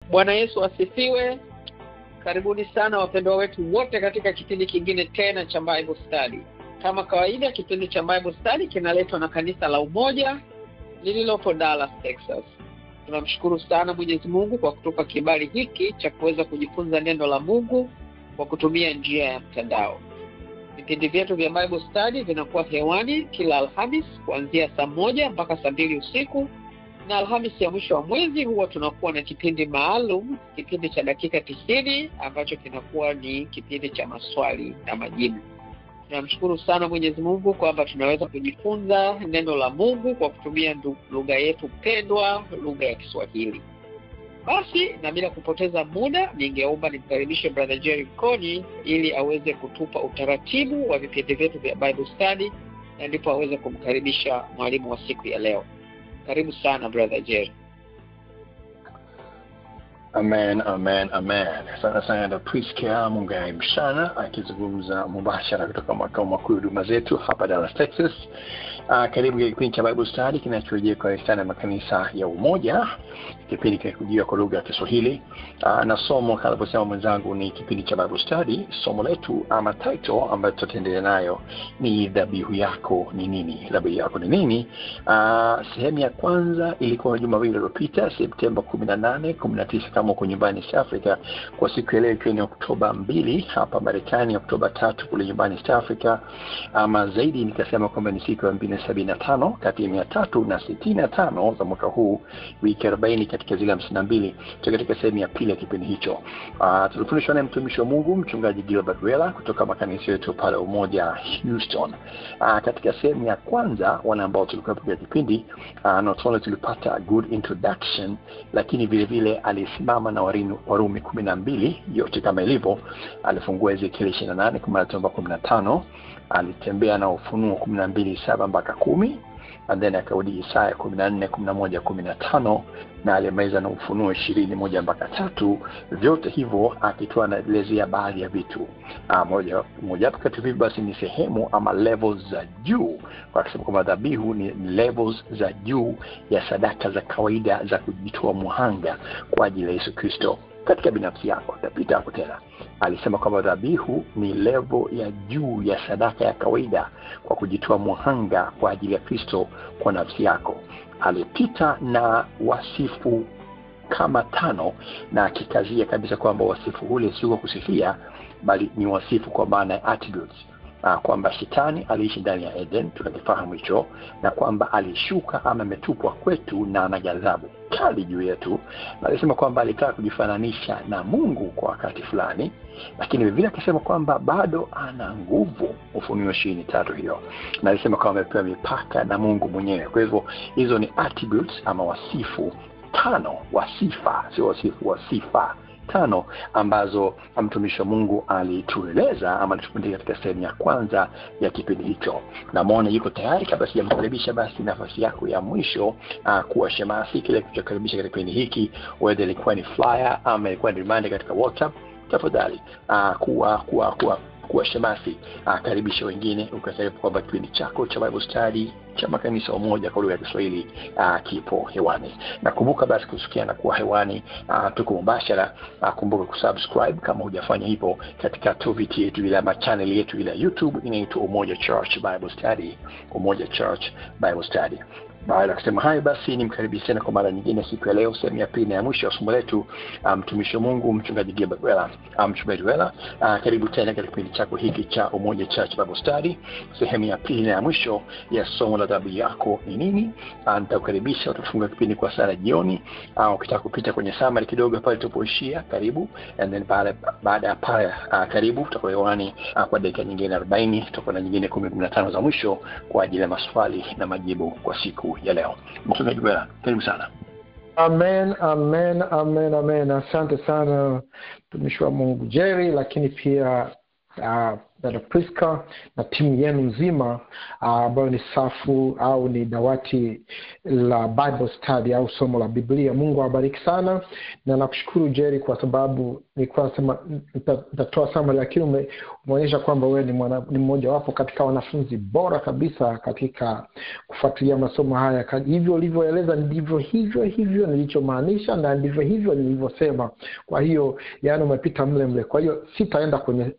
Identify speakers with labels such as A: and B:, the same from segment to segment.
A: Bwana Yesu asifiwe. Karibuni sana wapendwa wetu wote katika kipindi kingine tena cha Bible Study. Kama kawaida, kipindi cha Bible Study kinaletwa na kanisa la Umoja lililopo Dallas, Texas. Tunamshukuru sana Mwenyezi Mungu kwa kutupa kibali hiki cha kuweza kujifunza neno la Mungu kwa kutumia njia ya mtandao. Vipindi vyetu vya Bible Study vinakuwa hewani kila Alhamis kuanzia saa 1 mpaka saa 2 usiku. Na Alhamisi ya mwisho wa mwezi huwa tunakuwa na kipindi maalum, kipindi cha dakika 90 ambacho kinakuwa ni kipindi cha maswali na majibu. Tunamshukuru sana Mwenyezi Mungu kwamba tunaweza kujifunza neno la Mungu kwa kutumia lugha yetu pendwa, lugha ya Kiswahili. Basi na bila kupoteza muda, ningeomba nimkaribishe Brother Jerry Mkoni ili aweze kutupa utaratibu wa vipindi vyetu vya Bible Study, na ndipo aweze kumkaribisha mwalimu wa siku ya leo. Karibu sana Brother Jerry.
B: Amen. Sana sana Priska Mungai sana akizungumza mubashara kutoka makao makuu ya huduma zetu hapa Dallas, Texas. Karibu kwa kipindi cha Bible Study kinachojia kwa sana makanisa ya Umoja. Kipindi kinakujia kwa lugha ya Kiswahili. Na somo kama alivyosema mwenzangu ni kipindi cha Bible Study. Somo letu ama title ambayo tutaendelea nayo ni dhabihu yako ni nini? Dhabihu yako ni nini? Sehemu ya kwanza ilikuwa Jumapili iliyopita, Septemba 18, 19 kama uko nyumbani South Africa. Kwa siku ya leo ikiwa ni Oktoba 2 hapa Marekani, Oktoba 3 kule nyumbani South Africa. Ama zaidi nikasema kwamba ni siku ya 275 kati ya 365 za mwaka huu, wiki 40 katika zile 52. Katika sehemu ya pili ya kipindi hicho tulifundishwa na mtumishi wa Mungu mchungaji Gilbert Wela kutoka makanisa yetu pale Umoja Houston. Katika sehemu ya kwanza wale ambao tulikuwa katika kipindi not only tulipata good introduction, lakini vile vile alisimama na Warumi 12 yote kama ilivyo. Alifungua Ezekiel 28 mpaka 15, alitembea na Ufunuo 12:7 mpaka 10, and then akarudi Isaya 14:11 15, na alimaliza na Ufunuo 20:1 mpaka 3. Vyote hivyo akitoa anaelezea baadhi ya vitu. Moja kati ya basi ni sehemu ama levels za juu, kwa kusema kwamba dhabihu ni levels za juu ya sadaka za kawaida za kujitoa muhanga kwa ajili ya Yesu Kristo katika binafsi yako. Tapita hapo tena. Alisema kwamba dhabihu ni level ya juu ya sadaka ya kawaida kwa kujitoa muhanga kwa ajili ya Kristo kwa nafsi yako. Alipita na wasifu kama 5, na akikazia kabisa kwamba wasifu ule sio kusifia bali ni wasifu kwa maana ya attributes. Kwamba Shetani aliishi ndani ya Eden, tunakifahamu hicho, na kwamba alishuka ama ametupwa kwetu na ana ghadhabu kali juu yetu. Na alisema kwamba alitaka kujifananisha na Mungu kwa wakati fulani, lakini vile akisema kwamba bado ana nguvu, Ufunuo 20:3 hiyo. Na alisema kwamba amepewa mipaka na Mungu mwenyewe. Kwa hivyo hizo ni attributes ama wasifu 5 wa sifa, sio wasifu wa sifa 5 ambazo mtumishi wa Mungu alitueleza ama alitufundisha katika sehemu ya kwanza ya kipindi hicho. Na muone yuko tayari kabla sijamkaribisha, basi nafasi yako ya mwisho kuwa shemasi kile kuchokaribisha katika kipindi hiki, whether ilikuwa ni flyer ama ilikuwa ni reminder katika WhatsApp, tafadhali kuwa shemasi, karibisha wengine ukasema kwamba kipindi chako cha Bible Study cha makanisa Umoja kwa lugha ya Kiswahili kipo hewani. Na kumbuka basi kusikia na kuwa hewani tuko mubashara. Kumbuka kusubscribe kama hujafanya hivyo katika tovuti yetu ile ama channel yetu ile YouTube inaitwa Umoja Church Bible Study, Umoja Church Bible Study. Baada ya kusema hayo, basi nimkaribisha tena kwa mara nyingine siku ya leo, sehemu ya pili na ya mwisho ya somo letu, mtumishi wa Mungu mchungaji Gilbert Wela. Mchungaji Wela, karibu tena katika kipindi chako hiki cha Umoja Church Bible Study, sehemu ya pili na ya mwisho ya somo la dhabihu yako ni nini. Nitakukaribisha, utafunga kipindi kwa sala jioni, ukitaka kupita kwenye summary kidogo pale tulipoishia, karibu. And then baada ya pale karibu tutakuwa hewani kwa dakika nyingine 40, tutakuwa na nyingine 15 za mwisho kwa ajili ya maswali na majibu kwa siku ya leo. Mchungaji Wela, karibu sana.
C: Amen. Asante sana mtumishi wa Mungu Jerry, lakini pia dada Priska na timu yenu nzima ambayo ni safu au ni dawati la Bible Study au somo la Biblia. Mungu awabariki sana, na nakushukuru Jerry kwa sababu nilikuwa nasema nitatoa summary, lakini umeonyesha kwamba wewe ni mmoja wapo katika wanafunzi bora kabisa katika kufuatilia masomo haya. Hivyo ulivyoeleza ndivyo hivyo nilichomaanisha, na ndivyo hivyo nilivyosema. Kwa hiyo yani umepita mle. Kwa hiyo sitaenda kwenye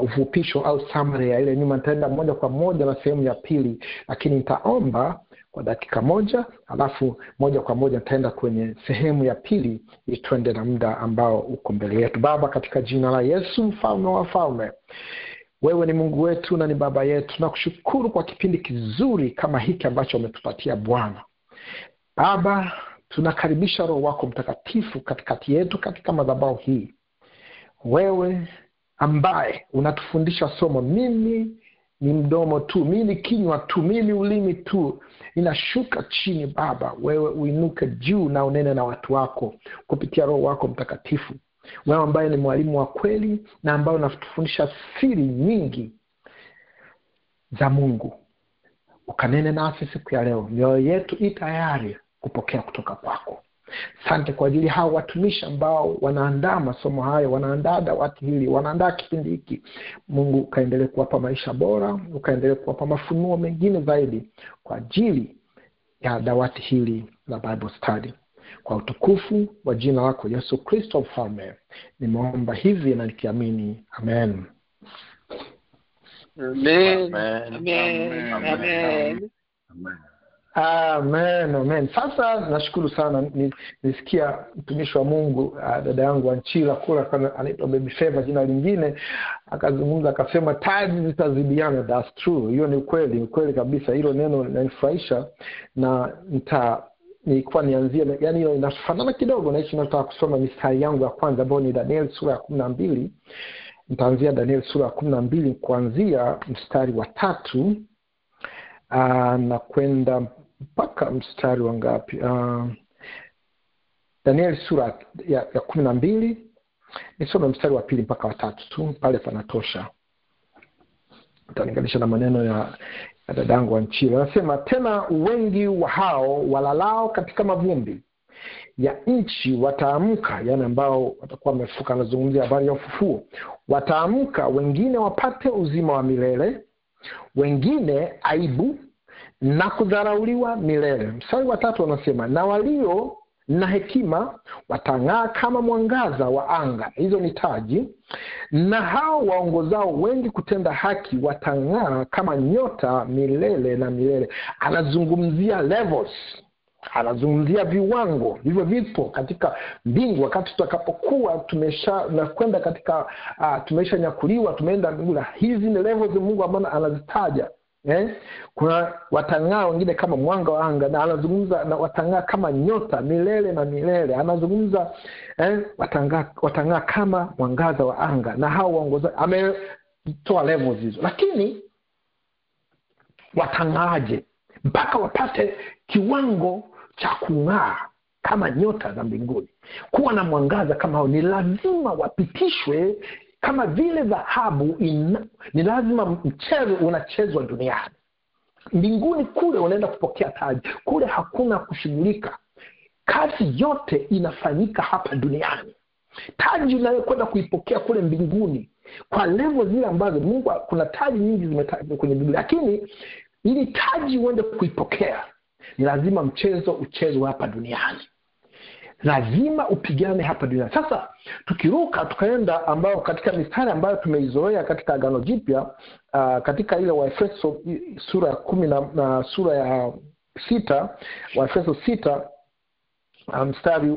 C: ufupisho au summary ya ile nyuma, nitaenda moja kwa moja na sehemu ya pili, lakini nitaomba kwa dakika moja, alafu moja kwa moja nitaenda kwenye sehemu ya pili ili tuende na muda ambao uko mbele yetu. Baba, katika jina la Yesu mfalme wa falme, wewe ni Mungu wetu na ni baba yetu. Tunakushukuru kwa kipindi kizuri kama hiki ambacho umetupatia Bwana. Baba, tunakaribisha Roho wako Mtakatifu katikati yetu katika madhabahu hii. Wewe ambaye unatufundisha somo, mimi ni mdomo tu, mimi ni kinywa tu, mimi ni ulimi tu, inashuka chini Baba. Wewe uinuke juu na unene na watu wako kupitia Roho wako Mtakatifu. Wewe ambaye ni mwalimu wa kweli na ambaye unatufundisha siri nyingi za Mungu, ukanene nasi siku ya leo. Mioyo yetu i tayari kupokea kutoka kwako. Asante kwa ajili hao watumishi ambao wanaandaa masomo hayo, wanaandaa dawati hili, wanaandaa kipindi hiki. Mungu ukaendelee kuwapa maisha bora, ukaendelee kuwapa mafunuo mengine zaidi kwa ajili ya dawati hili la Bible Study. Kwa utukufu wa jina lako Yesu Kristo mfalme, nimeomba hivi na nikiamini. Amen.
A: Amen. Amen. Amen.
C: Amen. Sasa nashukuru sana, nisikia mtumishi wa Mungu dada yangu Anchila kula anaitwa Baby Favor jina lingine, akazungumza akasema taji zitazidiana. That's true. Hiyo ni ukweli kabisa. Hilo neno linanifurahisha, na nilikuwa nianzie, yani hiyo inafanana kidogo na hicho nataka kusoma mistari yangu ya kwanza ambayo ni Daniel sura ya 12. Nitaanzia Daniel sura ya 12 kuanzia mstari wa 3 na kwenda mpaka mstari wa ngapi? Daniel sura ya 12, nisome mstari wa 2 mpaka wa 3 tu, pale panatosha. Nitalinganisha na maneno ya dadangu wa Nchila. Anasema, tena wengi wa hao walalao katika mavumbi ya nchi wataamka, yani ambao watakuwa wamefuka, anazungumzia habari ya ufufuo. Wataamka, wengine wapate uzima wa milele, wengine aibu na kudharauliwa milele. Mstari wa 3 anasema, na walio na hekima watang'aa kama mwangaza wa anga. Hizo ni taji. Na hao waongozao wengi kutenda haki watang'aa kama nyota milele na milele. Anazungumzia levels, anazungumzia viwango hivyo vipo katika mbingu. Wakati tutakapokuwa tumekwenda katika tumesha nyakuliwa, tumeenda mbinguni, hizi ni levels Mungu ambazo anazitaja. Kuna watang'aa wengine kama mwanga wa anga, na anazungumza na watang'aa kama nyota milele na milele. Anazungumza watang'aa kama mwangaza wa anga, na hao waongoza ametoa levels hizo. Lakini watang'aaje mpaka wapate kiwango cha kung'aa kama nyota za mbinguni, kuwa na mwangaza kama hao? Ni lazima wapitishwe kama vile dhahabu. Ni lazima mchezo unachezwa duniani. Mbinguni kule unaenda kupokea taji, kule hakuna kushughulika. Kazi yote inafanyika hapa duniani. Taji unayokwenda kuipokea kule mbinguni kwa level zile ambazo Mungu, kuna taji nyingi zimetajwa kwenye Biblia, lakini ili taji uende kuipokea ni lazima mchezo uchezwe hapa duniani. Lazima upigane hapa duniani. Sasa tukiruka tukaenda ambao katika mistari ambayo tumeizoea katika Agano Jipya, katika ile Waefeso sura ya 10 na sura ya 6, Waefeso 6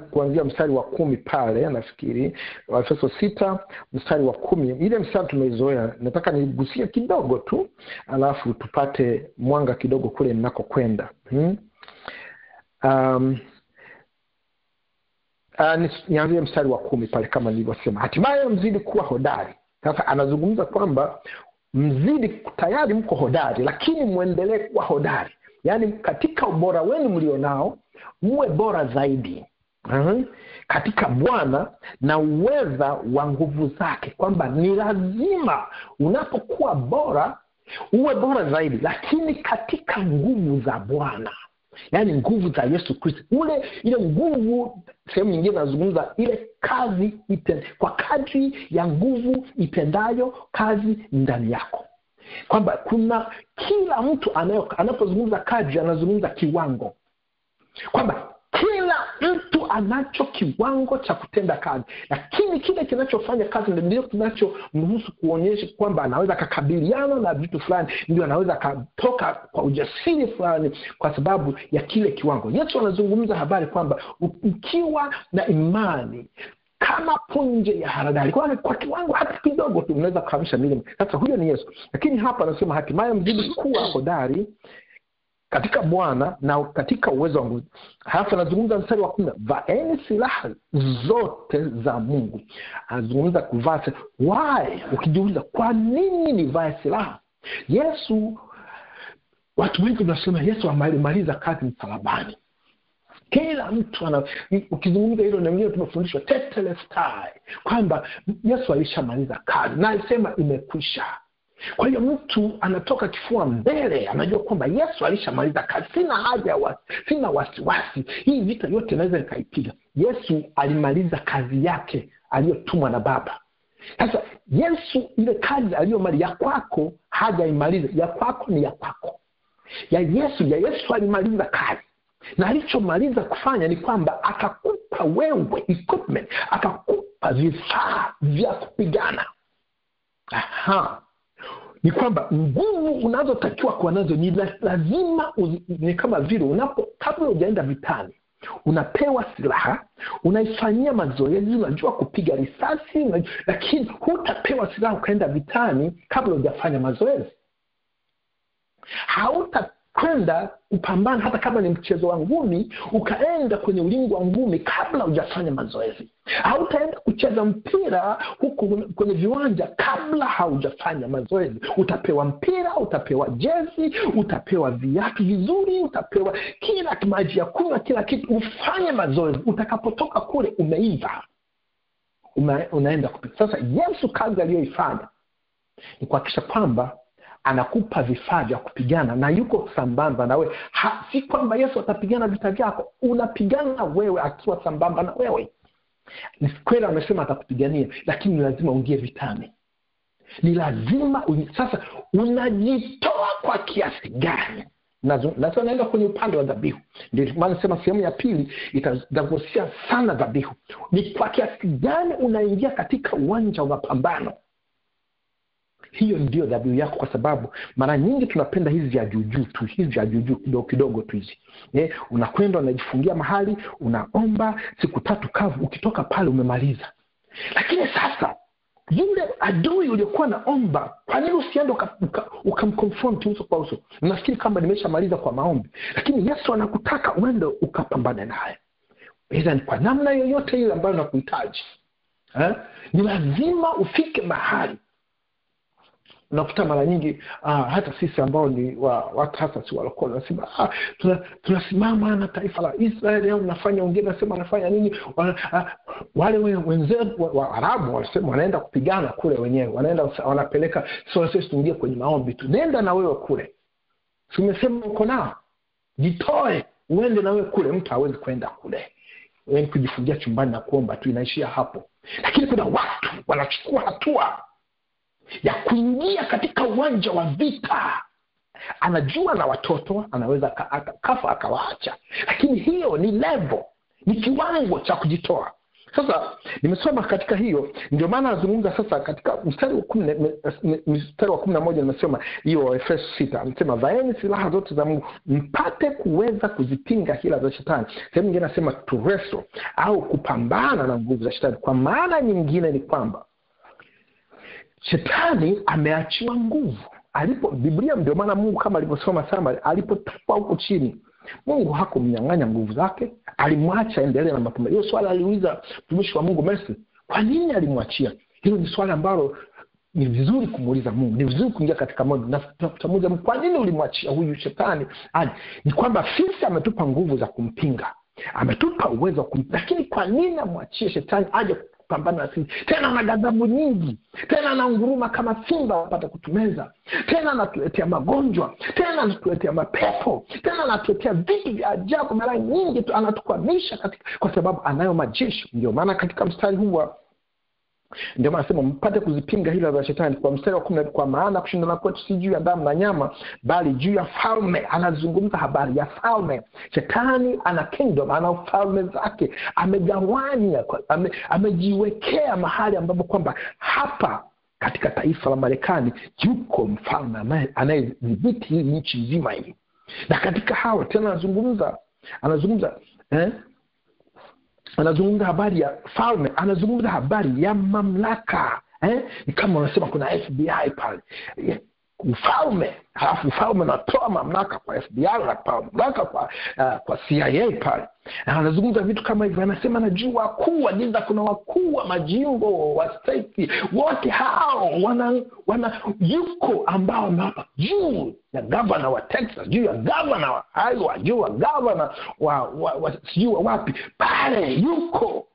C: kuanzia mstari wa 10 pale, nafikiri Waefeso 6 mstari wa 10. Ile mstari tumeizoea, nataka nigusie kidogo tu alafu tupate mwanga kidogo kule ninakokwenda. Nianzie mstari wa 10 pale kama nilivyosema, hatimaye mzidi kuwa hodari. Sasa anazungumza kwamba mzidi, tayari mko hodari, lakini muendelee kuwa hodari. Yani katika ubora wenu mlionao muwe bora zaidi. katika Bwana na uweza wa nguvu zake, kwamba ni lazima unapokuwa bora uwe bora zaidi, lakini katika nguvu za Bwana, yaani nguvu za Yesu Kristo. Ile nguvu, sehemu nyingine nazungumza ile kazi kwa kadri ya nguvu itendayo kazi ndani yako, kwamba kuna kila mtu anapozungumza kadri anazungumza kiwango, kwamba kila mtu anacho kiwango cha kutenda kazi, lakini kile kinachofanya kazi ndio kinachomruhusu kuonyesha kwamba anaweza kukabiliana na vitu fulani, ndio anaweza kutoka kwa ujasiri fulani kwa sababu ya kile kiwango. Yesu anazungumza habari kwamba ukiwa na imani kama punje ya haradali, kwa kiwango hata kidogo tu unaweza kuhamisha milima. Sasa huyo ni Yesu. Lakini hapa anasema hatimaye mzidi kuwa hodari katika Bwana na katika uwezo wa Mungu. Halafu anazungumza mstari wa 10, vaeni silaha zote za Mungu. Anazungumza kuvaa. Why? Ukijiuliza kwa nini ni vae silaha? Yesu, watu wengi wanasema Yesu amemaliza kazi msalabani. Kila mtu ukizungumza hilo, na wengine tumefundishwa tetelestai kwamba Yesu alishamaliza kazi na alisema imekwisha. Kwa hiyo mtu anatoka kifua mbele, anajua kwamba Yesu alishamaliza kazi, sina haja sina wasiwasi, hii vita yote naweza nikaipiga. Yesu alimaliza kazi yake aliyotumwa na Baba. Sasa Yesu ile kazi aliyomaliza ya kwako hajaimaliza, ya kwako ni ya kwako. Ya Yesu alimaliza kazi, na alichomaliza kufanya ni kwamba akakupa wewe equipment, akakupa vifaa vya kupigana. Ni kwamba nguvu unazotakiwa kuwa nazo ni lazima ni kama vile kabla hujaenda vitani unapewa silaha, unaifanyia mazoezi, unajua kupiga risasi, lakini hutapewa silaha ukaenda vitani kabla hujafanya mazoezi. Hautakwenda kupambana hata kama ni mchezo wa ngumi ukaenda kwenye ulingo wa ngumi kabla hujafanya mazoezi. Hautaenda kucheza mpira huko kwenye viwanja kabla haujafanya mazoezi. Utapewa mpira, utapewa jezi, utapewa viatu vizuri, utapewa kila maji ya kunywa, kila kitu, ufanye mazoezi. Utakapotoka kule umeiva, unaenda kupita. Sasa Yesu kazi aliyoifanya ni kuhakikisha kwamba anakupa vifaa vya kupigana na yuko sambamba na wewe. Si kwamba Yesu atapigana vita vyako, unapigana wewe akiwa sambamba na wewe. Ni kweli amesema atakupigania, lakini ni lazima uingie vitani. Ni lazima sasa unajitoa kwa kiasi gani? Na sasa naenda kwenye upande wa dhabihu. Ndio maana nasema sehemu ya pili itagusia sana dhabihu. Ni kwa kiasi gani unaingia katika uwanja wa mapambano. Hiyo ndio dhabihu yako, kwa sababu mara nyingi tunapenda hizi vya juu tu, hizi vya juu kidogo tu hizi. Unakwenda unajifungia mahali, unaomba siku 3 kavu, ukitoka pale umemaliza. Lakini sasa yule adui uliokuwa naomba, kwa nini usiende ukamconfront uso kwa uso? Nafikiri kama nimeshamaliza kwa maombi, lakini Yesu anakutaka uende ukapambane naye. Hizo ni kwa namna yoyote ile ambayo unakuhitaji. Ni lazima ufike mahali. Unakuta mara nyingi hata sisi ambao ni watu hasa si walokole nasema tunasimama na taifa la Israeli, au nafanya wengine nasema nafanya nini, wale wenzetu wa Arabu wanasema wanaenda kupigana kule wenyewe, wanaenda wanapeleka sisi tuingie kwenye maombi tu. Nenda na wewe kule, si umesema uko nao, jitoe uende na wewe kule. Mtu hawezi kwenda kule wewe kujifungia chumbani na kuomba tu, inaishia hapo. Lakini kuna watu wanachukua hatua ya kuingia katika uwanja wa vita. Anajua na watoto anaweza kafa akawaacha, lakini hiyo ni level, ni kiwango cha kujitoa. Sasa nimesoma katika hiyo, ndio maana nazungumza sasa katika mstari wa 11 nimesema hiyo Efeso 6, anasema vaeni silaha zote za Mungu mpate kuweza kuzipinga hila za shetani. Sehemu nyingine nasema to wrestle au kupambana na nguvu za shetani. Kwa maana nyingine ni kwamba shetani ameachiwa nguvu. Biblia ndio maana Mungu kama alivyosoma sana, alipotupwa huko chini, Mungu hakumnyang'anya nguvu zake, alimwacha endelee na mapambano. Hiyo swali aliuliza mtumishi wa Mungu Mercy, kwa nini alimwachia? Hilo ni swali ambalo ni vizuri kumuuliza Mungu, ni vizuri kuingia katika moyo na kutamuza Mungu, kwa nini ulimwachia huyu shetani? Ni kwamba sisi ametupa nguvu za kumpinga. ametupa uwezo lakini kwa nini amwachie shetani aje kupambana na sisi? Tena ana ghadhabu nyingi, tena anaunguruma kama simba apate kutumeza, tena anatuletea magonjwa, tena anatuletea mapepo, tena anatuletea vitu vya ajabu. Mara nyingi tu anatukwamisha kwa sababu anayo majeshi. Ndio maana katika mstari huu ndio maana nasema mpate kuzipinga hila za shetani. Kwa mstari wa 10, kwa maana kushindana kwetu si juu ya damu na nyama, bali juu ya falme. Anazungumza habari ya falme. Shetani ana kingdom, ana falme zake, amegawanya, amejiwekea mahali ambapo kwamba hapa katika taifa la Marekani yuko mfalme anayedhibiti hii nchi nzima hii. Na katika hao tena anazungumza habari ya falme, anazungumza habari ya mamlaka. Ni kama unasema kuna FBI pale, ufalme, halafu ufalme unatoa mamlaka kwa FBI na mamlaka kwa CIA pale. Anazungumza vitu kama hivyo. Anasema anajua wakuu wa giza, kuna wakuu wa majimbo wa state, wote hao yuko ambao amewapa juu ya governor wa Texas, juu ya governor wa Iowa, juu ya governor wa sijui wapi pale, yuko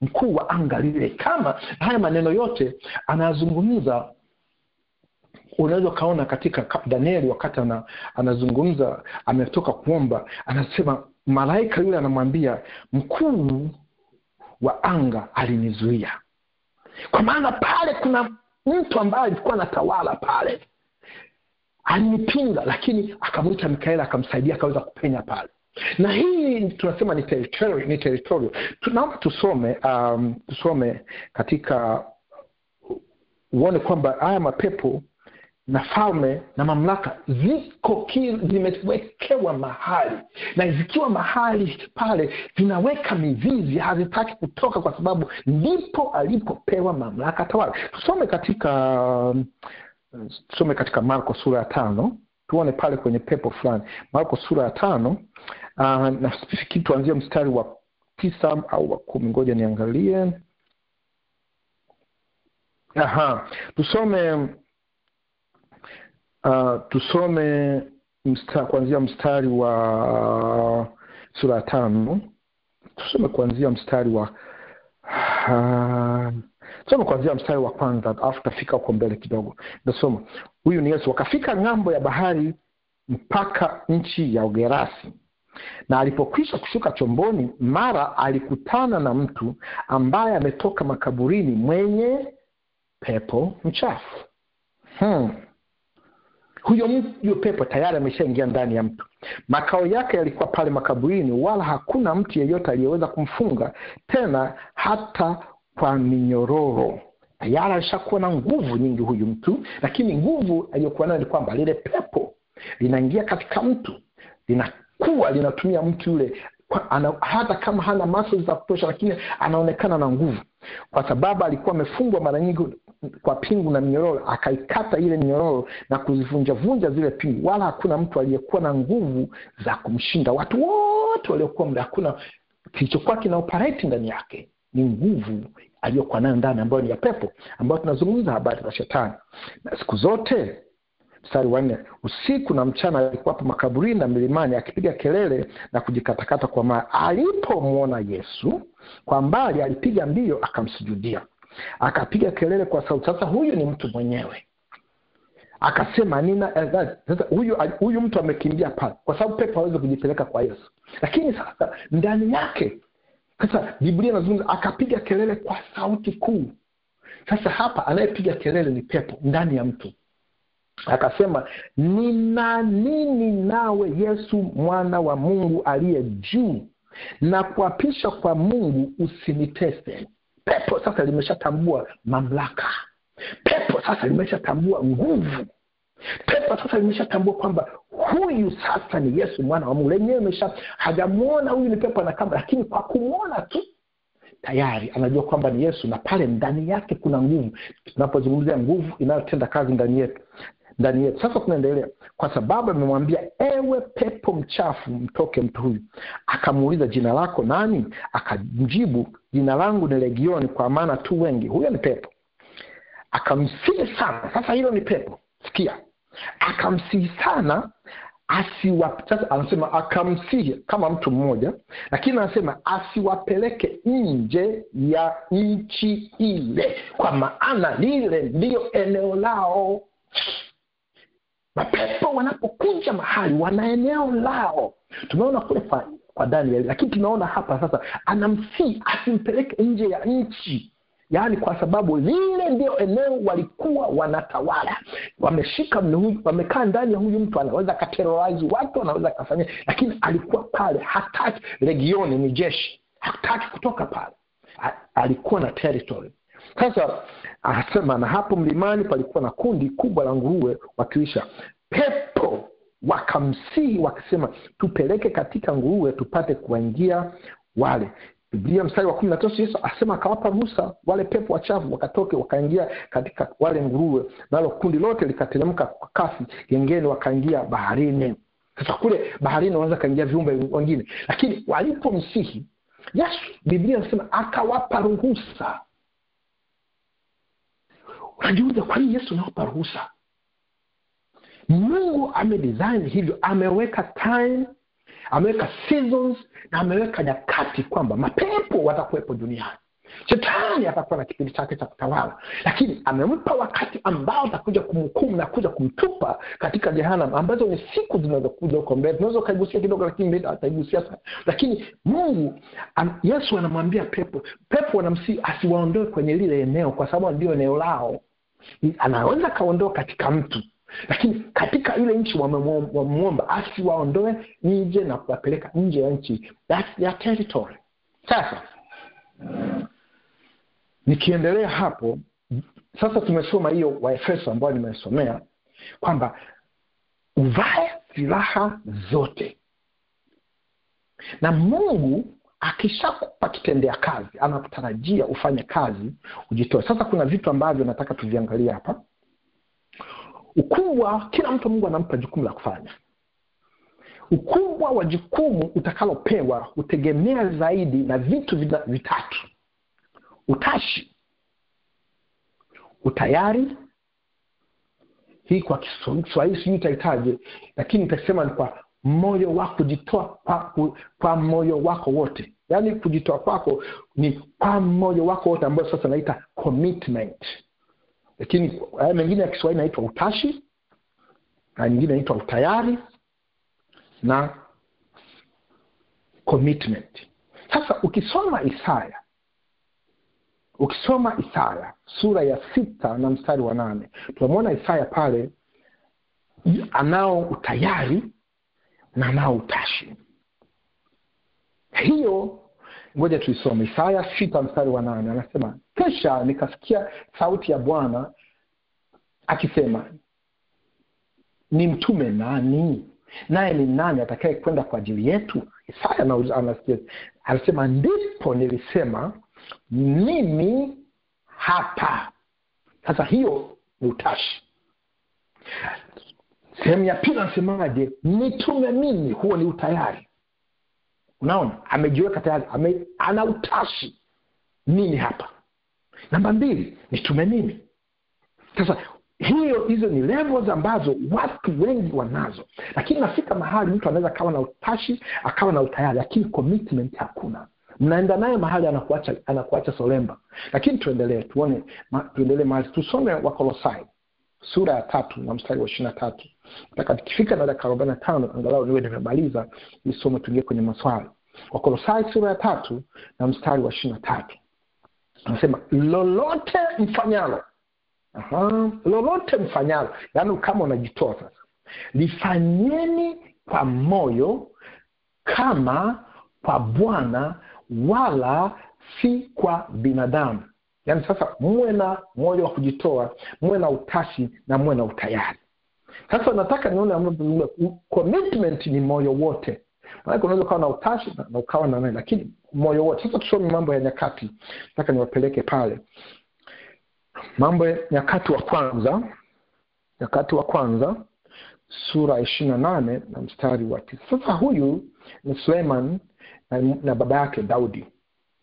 C: mkuu wa anga lile. Kama haya maneno yote anazungumza, unaweza kaona katika Danieli wakati anazungumza, ametoka kuomba, anasema malaika yule anamwambia mkuu wa anga alinizuia. Kwa maana pale kuna mtu ambaye alikuwa anatawala pale, alinipinga, lakini akamwita Mikaeli akamsaidia, akaweza kupenya pale. Na hii tunasema ni territorial. Tunaomba tusome katika uone kwamba haya mapepo na falme na mamlaka zimewekewa mahali, na zikiwa mahali pale zinaweka mizizi, hazitaki kutoka, kwa sababu ndipo alipopewa mamlaka tawala. Tusome katika Marko sura ya 5, tuone pale kwenye pepo fulani. Marko sura ya 5, na fikiri tuanzie mstari wa 9 au wa 10. Ngoja niangalie. Tusome kuanzia mstari wa sura ya 5. Tusome kuanzia mstari wa kwanza, afu tafika huko mbele kidogo. Nasoma, huyu ni Yesu. Wakafika ng'ambo ya bahari mpaka nchi ya Ugerasi. Na alipokwisha kushuka chomboni, mara alikutana na mtu ambaye ametoka makaburini, mwenye pepo mchafu. Huyo pepo tayari ameshaingia ndani ya mtu. Makao yake yalikuwa pale makaburini, wala hakuna mtu yeyote aliyeweza kumfunga tena hata kwa minyororo. Tayari alishakuwa na nguvu nyingi huyu mtu, lakini nguvu aliyokuwa nayo ni kwamba lile pepo linaingia katika mtu, linatumia mtu yule, hata kama hana muscles za kutosha, lakini anaonekana na nguvu, kwa sababu alikuwa amefungwa mara nyingi kwa pingu na minyororo. Akaikata ile minyororo na kuzivunja zile pingu, wala hakuna mtu aliyekuwa na nguvu za kumshinda. Watu wote waliokuwa mle, hakuna kilichokuwa kina operate ndani yake, ni nguvu aliyokuwa nayo ndani, ambayo ni ya pepo, ambayo tunazungumza habari za shetani. Na siku zote, mstari wa 4, usiku na mchana alikuwa hapo makaburini na milimani, akipiga kelele na kujikatakata kwa mawe. Alipomwona Yesu kwa mbali, alipiga mbio akamsujudia, akapiga kelele kwa sauti. Sasa huyu ni mtu mwenyewe, akasema sasa huyu mtu amekimbia pale, kwa sababu pepo hawezi kujipeleka kwa Yesu, lakini sasa ndani yake, sasa Biblia inazungumza akapiga kelele kwa sauti kuu. Sasa hapa anayepiga kelele ni pepo ndani ya mtu. Akasema, nina nini nawe Yesu, mwana wa Mungu aliye juu? Na kuapisha kwa Mungu usinitese. Pepo sasa limeshatambua mamlaka. Pepo sasa limeshatambua nguvu. Pepo sasa limeshatambua kwamba huyu sasa ni Yesu mwana wa Mungu. Lenyewe hajamuona huyu ni pepo anakamba, lakini kwa kumuona tu tayari anajua kwamba ni Yesu, na pale ndani yake kuna nguvu. Tunapozungumzia nguvu inayotenda kazi ndani yetu. Sasa tunaendelea. Kwa sababu amemwambia, ewe pepo mchafu, mtoke mtu huyu. Akamuuliza, jina lako nani? Akamjibu, jina langu ni Legioni, kwa maana tu wengi. Huyo ni pepo. Akamsihi sana. Sasa hilo ni pepo. Sikia. Akamsihi sana sasa anasema akamsihi kama mtu mmoja, lakini anasema asiwapeleke nje ya nchi ile, kwa maana lile ndio eneo lao. Mapepo wanapokuja mahali wana eneo lao. Tumeona kule kwa Daniel, lakini tunaona hapa sasa anamsihi asimpeleke nje ya nchi. Yaani kwa sababu lile ndio eneo walikuwa wanatawala. Wameshika huyu, wamekaa ndani ya huyu mtu, anaweza katerrorize watu, anaweza kafanya, lakini alikuwa pale, hataki. Legioni ni jeshi, hataki kutoka pale. Alikuwa na territory. Sasa anasema na hapo mlimani palikuwa na kundi kubwa la nguruwe wakilisha. Pepo wakamsihi wakisema, tupeleke katika nguruwe tupate kuingia wale. Biblia mstari wa 13 Yesu asema akawapa ruhusa wale pepo wachafu wakatoke wakaingia katika wale nguruwe, nalo kundi lote likateremka kwa kasi gengeni wakaingia baharini. Sasa kule baharini wanaweza kaingia viumbe wengine, lakini walipomsihi Yesu, Biblia inasema akawapa ruhusa. Unajiuliza kwa nini Yesu anawapa ruhusa? Mungu amedesign hivyo, ameweka time, ameweka seasons na ameweka nyakati kwamba mapepo watakuwepo duniani. Shetani atakuwa na kipindi chake cha kutawala, lakini amempa wakati ambao atakuja kumhukumu na kuja kumtupa katika jehanamu, ambazo ni siku zinazokuja huko mbele. Tunaweza kuigusia kidogo, lakini ataigusia sana. Lakini Mungu Yesu anamwambia pepo wanamsihi asiwaondoe kwenye lile eneo, kwa sababu ndio eneo lao. Anaweza kaondoa katika mtu, lakini katika ile nchi wamemuomba asiwaondoe nje na kuwapeleka nje ya nchi. That's their territory. Sasa nikiendelea hapo, sasa tumesoma hiyo Waefeso ambayo nimesomea kwamba uvae silaha zote. Na Mungu akishakupa kitendea kazi, anakutarajia ufanye kazi, ujitoe. Sasa kuna vitu ambavyo nataka tuviangalie hapa. Ukubwa, kila mtu Mungu anampa jukumu la kufanya. Ukubwa wa jukumu utakalopewa utegemea zaidi na vitu vitatu: utashi, utayari. Hii kwa Kiswahili sijui itahitaje, lakini nitasema ni kwa moyo wako, kujitoa kwa moyo wako wote. Yaani kujitoa kwako ni kwa moyo wako wote, ambayo sasa naita commitment. Lakini mengine ya Kiswahili inaitwa utashi, na nyingine inaitwa utayari na commitment. Sasa ukisoma Isaya sura ya 6 na mstari wa 8, tunamwona Isaya pale anao utayari na anao utashi. Hiyo ngoja tuisome. Isaya 6 mstari wa 8 anasema, kisha nikasikia sauti ya Bwana akisema, ni mtume nani? Naye ni nani atakaye kwenda kwa ajili yetu? Isaya anasema, ndipo nilisema mimi hapa. Sasa hiyo ni utashi. Sehemu ya pili anasemaje? Nitume mimi. Huo ni utayari. Unaona, amejiweka tayari, ana utashi. Mimi hapa. Namba 2, nitume mimi. Sasa hizo ni levels ambazo watu wengi wanazo, lakini nafika mahali mtu anaweza kawa na utashi, akawa na utayari, lakini commitment hakuna. Mnaenda naye mahali anakuacha solemba. Lakini tuendelee mahali. Tusome Wakolosai sura ya 3 na mstari wa 23. Nataka tukifika na dakika 45 angalau niwe nimemaliza nisomo, tuingie kwenye maswali. Wakolosai sura ya 3 na mstari wa 23. Anasema lolote mfanyalo. Lolote mfanyalo. Yaani kama unajitoa sasa, lifanyeni kwa moyo kama kwa Bwana, wala si kwa binadamu. Yaani sasa muwe na moyo wa kujitoa, muwe na utashi na muwe na utayari. Sasa nataka nione commitment ni moyo wote. Maana unaweza kuwa na utashi na ukawa na nani, lakini moyo wote. Sasa tusome Mambo ya Nyakati. Nataka niwapeleke pale. Mambo ya Nyakati wa kwanza sura 28 na mstari wa 9. Sasa huyu ni Suleiman na baba yake Daudi.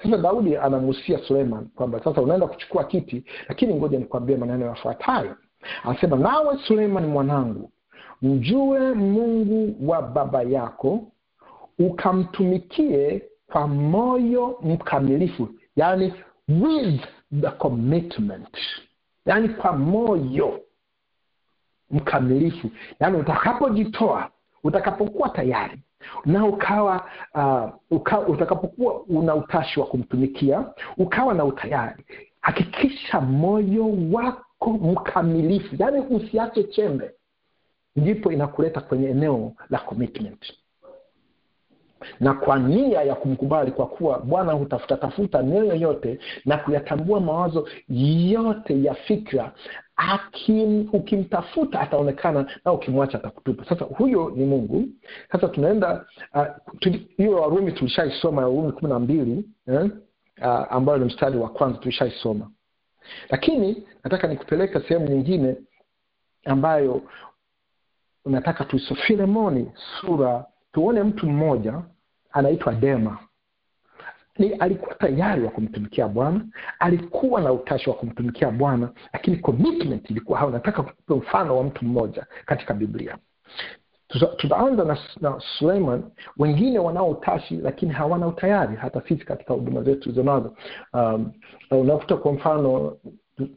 C: Sasa Daudi anamuhusia Suleiman kwamba sasa unaenda kuchukua kiti, lakini ngoja nikwambie maneno yafuatayo. Anasema, nawe Suleiman mwanangu, mjue Mungu wa baba yako, ukamtumikie kwa moyo mkamilifu, yani with the commitment, yani kwa moyo mkamilifu. Yani utakapojitoa, utakapokuwa tayari na utakapokuwa una utashi wa kumtumikia, ukawa na utayari, hakikisha moyo wako mkamilifu, yani usiache chembe. Ndipo inakuleta kwenye eneo la commitment, na kwa nia ya kumkubali, kwa kuwa Bwana hutafuta mioyo yote na kuyatambua mawazo yote ya fikra. Ukimtafuta ataonekana, na ukimwacha atakutupa. Sasa huyo ni Mungu. Sasa tunaenda hiyo Warumi tulishaisoma, Warumi 12 ambayo ni mstari wa kwanza tulishaisoma. Lakini nataka nikupeleke sehemu nyingine ambayo nataka tuisome. Filemoni sura, tuone mtu mmoja anaitwa Dema. Alikuwa tayari wa kumtumikia Bwana, alikuwa na utashi wa kumtumikia Bwana, lakini commitment ilikuwa hauna. Nataka kukupa mfano wa mtu mmoja katika Biblia. Tutaanza na Suleiman. Wengine wanao utashi lakini hawana utayari. Hata sisi katika huduma zetu tulizonazo, unakuta kwa mfano,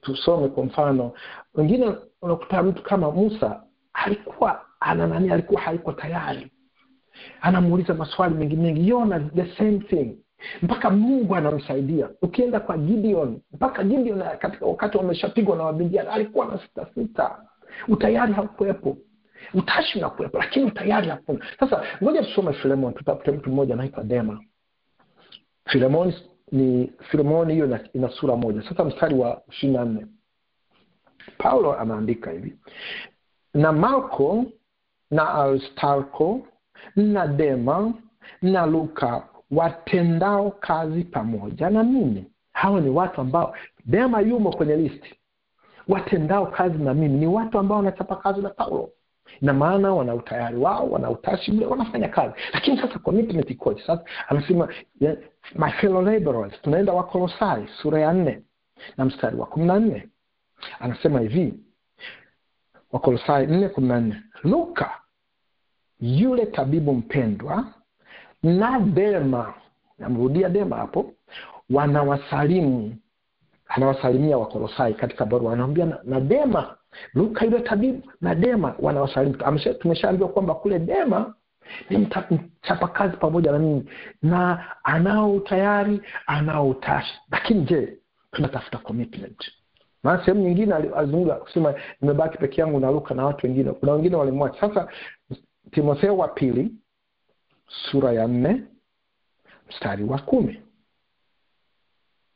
C: tusome kwa mfano, wengine unakuta mtu kama Musa alikuwa alikuwa haiko tayari, anamuuliza maswali mengi. Yona the same thing, mpaka Mungu anamsaidia. Ukienda kwa Gideon, mpaka Gideon katika wakati wameshapigwa na Wamidiani alikuwa na sita. Utayari haukuwepo, utashi unakuwepo, lakini utayari hakuna. Sasa ngoja tusome Filemoni, tutapata mtu mmoja anaitwa Dema. Filemoni hiyo ina sura moja. Sasa mstari wa 24 Paulo anaandika hivi: na Marko na Aristarko na Dema na Luka watendao kazi pamoja na mimi. Hao ni watu ambao Dema yumo kwenye listi. Watendao kazi na mimi ni watu ambao wanachapa kazi na Paulo. Ina maana wana utayari wao, wana utashi mle, wanafanya kazi. Lakini sasa commitment ikoje? Sasa anasema my fellow laborers. Tunaenda Wakolosai sura ya 4 na mstari wa 14. Anasema hivi, Wakolosai 4:14, Luka yule tabibu mpendwa na Dema, namrudia Dema hapo, anawasalimia Wakolosai katika barua. Anaambia na Dema, Luka yule tabibu na Dema wanawasalimu. Tumeshaambiwa kwamba kule Dema ni mchapa kazi pamoja na mimi, na anao tayari, anao utashi. Lakini je, tunatafuta commitment? Na sehemu nyingine alizungumza kusema nimebaki peke yangu na Luka na watu wengine. Kuna wengine walimwacha. Sasa Timotheo wa pili sura ya 4 mstari wa 10.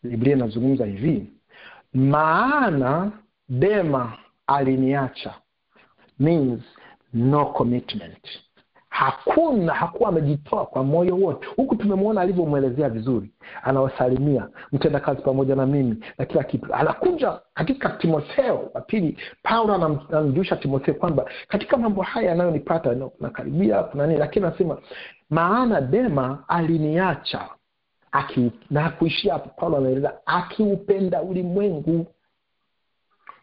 C: Biblia inazungumza hivi: maana Dema aliniacha, means no commitment. Hakuwa amejitoa kwa moyo wote. Huku tumemwona alivyomwelezea vizuri, anawasalimia, mtenda kazi pamoja na mimi na kila kitu. Anakuja katika Timotheo wa pili, Paulo anamjulisha Timotheo kwamba katika mambo haya yanayonipata na karibia kuna nini, lakini anasema maana Dema aliniacha na kuishia hapo. Paulo anaeleza akiupenda ulimwengu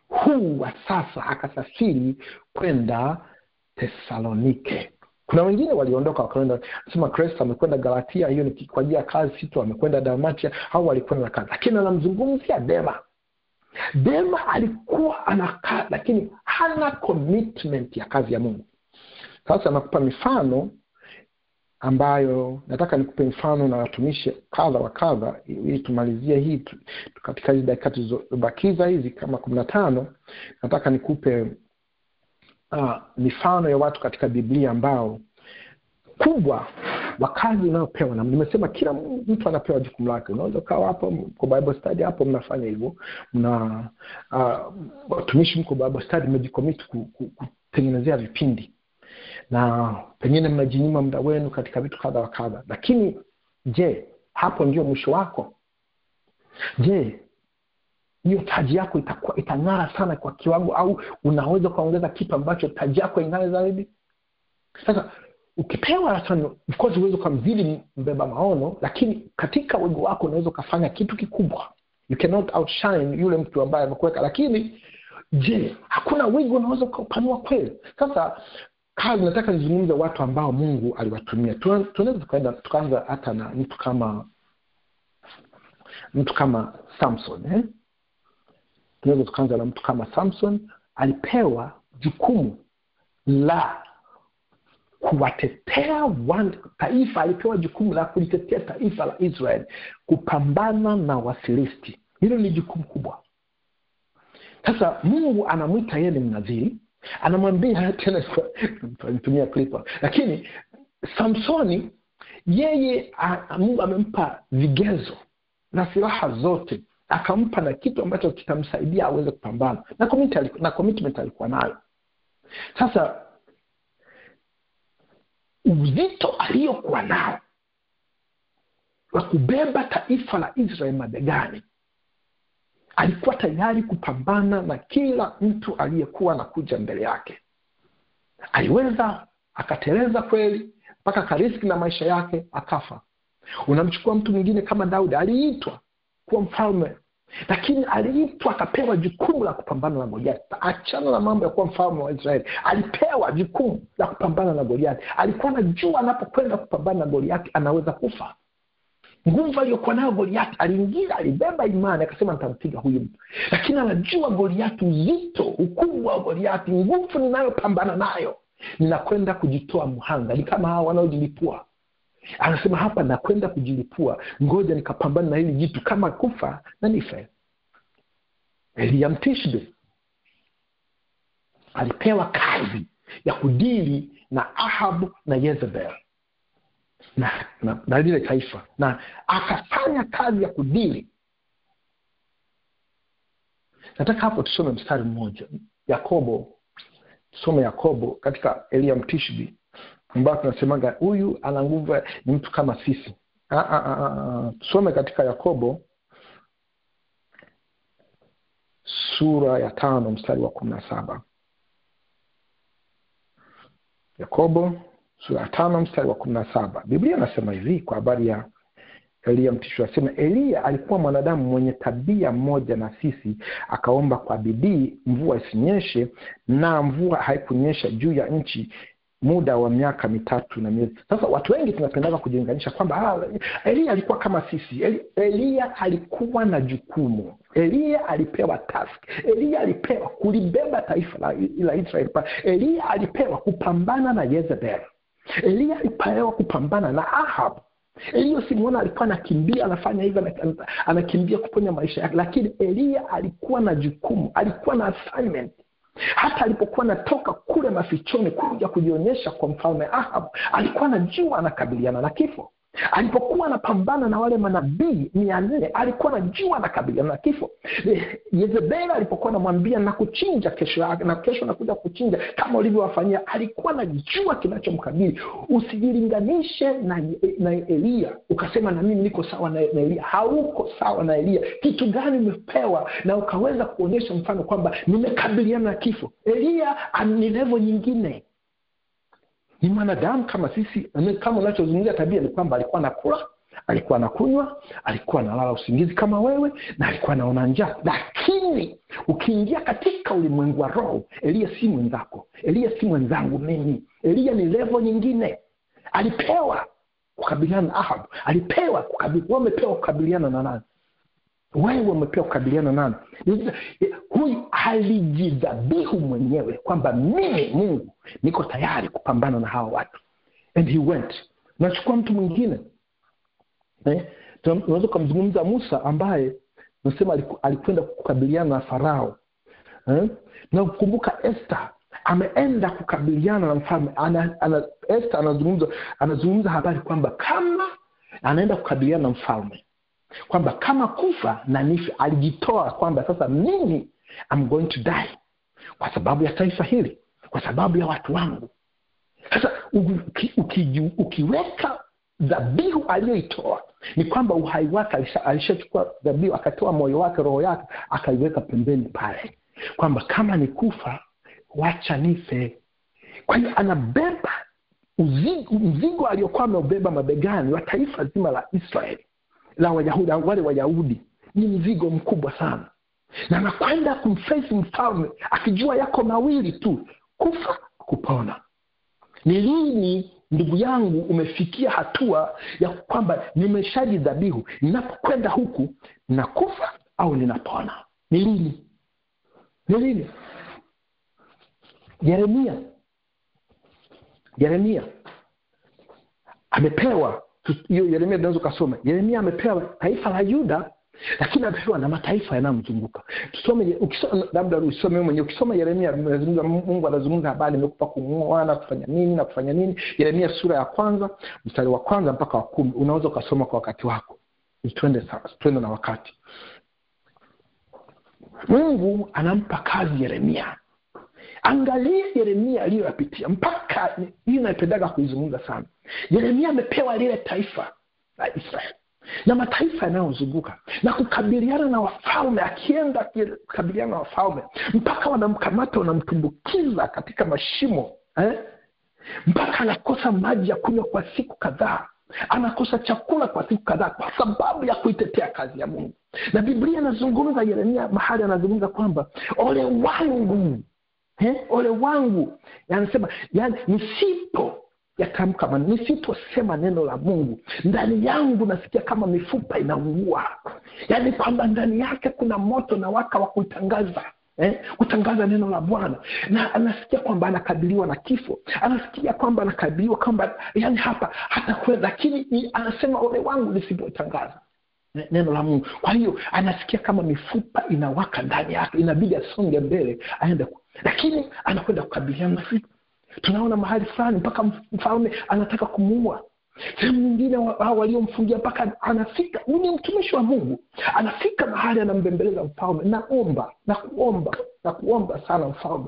C: huu wa sasa, akasafiri kwenda Tesalonike. Kuna wengine waliondoka wakaenda, sema Kristo amekwenda Galatia, hiyo ni kwa ajili ya kazi. Sito amekwenda Dalmatia, au walikwenda na kazi. Lakini anamzungumzia Dema. Dema alikuwa anakaa, lakini hana commitment ya kazi ya Mungu. Sasa nakupa mifano ambayo nataka nikupe mfano na watumishi kadha wa kadha ili tumalizie hii katika hizi dakika tulizobakiza hizi kama 15. Nataka nikupe mifano ya watu katika Biblia ambao kubwa wa kazi unayopewa. Na nimesema kila mtu anapewa jukumu lake. Unaweza kawa hapo kwa Bible study, hapo mnafanya hivyo, watumishi mko Bible study mmejicommit kutengenezea vipindi, na pengine mnajinyima muda wenu katika vitu kadha wa kadha. Lakini je, hapo ndio mwisho wako? Je, hiyo taji yako itang'ara sana kwa kiwango, au unaweza kuongeza kitu ambacho taji yako ing'are zaidi? Sasa ukipewa sana, of course uwezo kumzidi mbeba maono, lakini katika wigo wako unaweza kufanya kitu kikubwa. You cannot outshine yule mtu ambaye amekuweka. Lakini je, hakuna wigo unaweza kupanua kweli? Sasa kazi nataka nizungumze watu ambao Mungu aliwatumia. Tunaweza tukaanza hata na mtu kama Samson. Tunaweza tukaanza na mtu kama Samson. Alipewa jukumu la kuwatetea taifa. Alipewa jukumu la kulitetea taifa la Israeli, kupambana na Wafilisti. Hilo ni jukumu kubwa. Sasa Mungu anamwita yeye mnadhiri, anamwambia tena nitumia clip, lakini Samsoni yeye Mungu amempa vigezo na silaha zote, akampa na kitu ambacho kitamsaidia aweze kupambana na commitment alikuwa nayo. Sasa uzito aliyokuwa nao wa kubeba taifa la Israeli mabegani, alikuwa tayari kupambana na kila mtu aliyekuwa anakuja mbele yake. Aliweza akateleza kweli mpaka kariski na maisha yake akafa. Unamchukua mtu mwingine kama Daudi, aliitwa kuwa mfalme, lakini aliitwa akapewa jukumu la kupambana na Goliath. Achana na mambo ya kuwa mfalme wa Israeli, alipewa jukumu la kupambana na Goliath. Alikuwa anajua anapokwenda kupambana na Goliath anaweza kufa. Nguvu aliyokuwa nayo Goliath, aliingia, alibeba imani, akasema nitampiga huyu mtu. Lakini anajua Goliath, uzito, ukubwa wa Goliath, nguvu ninayopambana nayo, ninakwenda kujitoa mhanga. Ni kama hao wanaojilipua. Anasema hapa nakwenda kujilipua, ngoja nikapambana na hili jitu, kama kufa na nife. Elia Mtishbi alipewa kazi ya kudili na Ahab na Jezebel na lile taifa, na akafanya kazi ya kudili. Nataka hapo tusome mstari mmoja, Yakobo. Tusome Yakobo katika Elia Mtishbi, ambapo tunasemaga huyu ana nguvu, ni mtu kama sisi. Tusome katika Yakobo sura ya 5 mstari wa 17. Yakobo sura ya 5 mstari wa 17. Biblia inasema hivi kwa habari ya Elia Mtishbi, anasema Elia alikuwa mwanadamu mwenye tabia moja na sisi, akaomba kwa bidii mvua isinyeshe, na mvua haikunyesha juu ya nchi muda wa miaka 3 na miezi. Sasa watu wengi tunapenda kujilinganisha kwamba Elia alikuwa kama sisi. Elia alikuwa na jukumu. Elia alipewa task. Elia alipewa kulibeba taifa la Israeli. Elia alipewa kupambana na Jezebel. Elia alipewa kupambana na Ahab. Elia simuona alikuwa anakimbia, anafanya hivyo, anakimbia kuponya maisha yake, lakini Elia alikuwa na jukumu, alikuwa na assignment. Hata alipokuwa anatoka kule mafichoni kuja kujionyesha kwa mfalme Ahab, alikuwa anajua anakabiliana na kifo. Alipokuwa anapambana na wale manabii 400, alikuwa anajua anakabiliana na kifo. Jezebel alipokuwa anamwambia na kuchinja kesho yake, na kesho nakuja kuchinja kama ulivyowafanyia, alikuwa anajua kinachomkabili. Usijilinganishe na Elia ukasema na mimi niko sawa na Elia. Hauko sawa na Elia. Kitu gani umepewa na ukaweza kuonyesha mfano kwamba nimekabiliana na kifo? Elia ni level nyingine. Ni mwanadamu kama sisi. Kama unachozungumzia tabia ni kwamba alikuwa anakula, alikuwa anakunywa, alikuwa analala usingizi kama wewe, na alikuwa anaona njaa. Lakini ukiingia katika ulimwengu wa roho, Elia si mwenzako. Elia si mwenzangu mimi. Elia ni level nyingine. Alipewa kukabiliana na Ahab. Alipewa kukabiliana na nani? Wewe umepewa kukabiliana nani? Huyu alijidhabihu mwenyewe kwamba mimi Mungu niko tayari kupambana na hawa watu. And he went. Nachukua mtu mwingine. Tunaweza kumzungumza Musa, ambaye nasema alikwenda kukabiliana na Farao. Na kukumbuka Esther ameenda kukabiliana na mfalme. Esther anazungumza habari kwamba kama anaenda kukabiliana na mfalme, kwamba kama kufa na nife, alijitoa kwamba sasa mimi I'm going to die kwa sababu ya taifa hili, kwa sababu ya watu wangu. Sasa ukiweka dhabihu aliyoitoa, ni kwamba uhai wake alishachukua dhabihu, akatoa moyo wake, roho yake akaiweka pembeni pale, kwamba kama ni kufa wacha nife. Kwa hiyo anabeba mzigo aliyokuwa ameubeba mabegani wa taifa zima la Israeli, la Wayahudi, wale Wayahudi. Ni mzigo mkubwa sana, na anakwenda kumface mfalme akijua yako mawili tu, kufa kupona. Ni lini ndugu yangu umefikia hatua ya kwamba nimeshajidhabihu, ninapokwenda huku ninakufa au ninapona? Ni lini? Ni lini? Yeremia amepewa hiyo. Yeremia tunaweza kusoma Yeremia amepewa taifa la Yuda, lakini amepewa na mataifa yanayomzunguka. Tusome, ukisoma labda usome mwenyewe, ukisoma Yeremia Mungu anazungumza habari nimekupa kumwana kufanya nini na kufanya nini. Yeremia sura ya 1 mstari wa 1 mpaka wa 10, unaweza kusoma kwa wakati wako. Twende na wakati. Mungu anampa kazi Yeremia. Angalia Yeremia aliyoyapitia, mpaka hii naipendaga kuizungumza sana. Yeremia amepewa lile taifa la Israeli na mataifa yanayozunguka na kukabiliana na wafalme, akienda kukabiliana na wafalme mpaka wanamkamata, wanamtumbukiza katika mashimo, mpaka anakosa maji ya kunywa kwa siku kadhaa, anakosa chakula kwa siku kadhaa kwa sababu ya kuitetea kazi ya Mungu. Na Biblia inazungumza, Yeremia mahali anazungumza kwamba ole wangu, ole wangu, anasema yani nisiposema neno la Mungu, ndani yangu nasikia kama mifupa inaungua. Yani kwamba ndani yake kuna moto na waka wa kutangaza neno la Bwana. Na anasikia kwamba anakabiliwa na kifo, anasikia kwamba anakabiliwa kwamba yani hapa hata kwenda, lakini anasema ole wangu nisipotangaza neno la Mungu. Kwa hiyo anasikia kama mifupa inawaka ndani yake, inabidi asonge mbele aende, lakini anakwenda kukabiliana na vita. Tunaona mahali fulani mpaka mfalme anataka kumuua. Sehemu nyingine waliomfungia mpaka anafika, ni mtumishi wa Mungu, anafika mahali anambembeleza mfalme, na kuomba sana mfalme,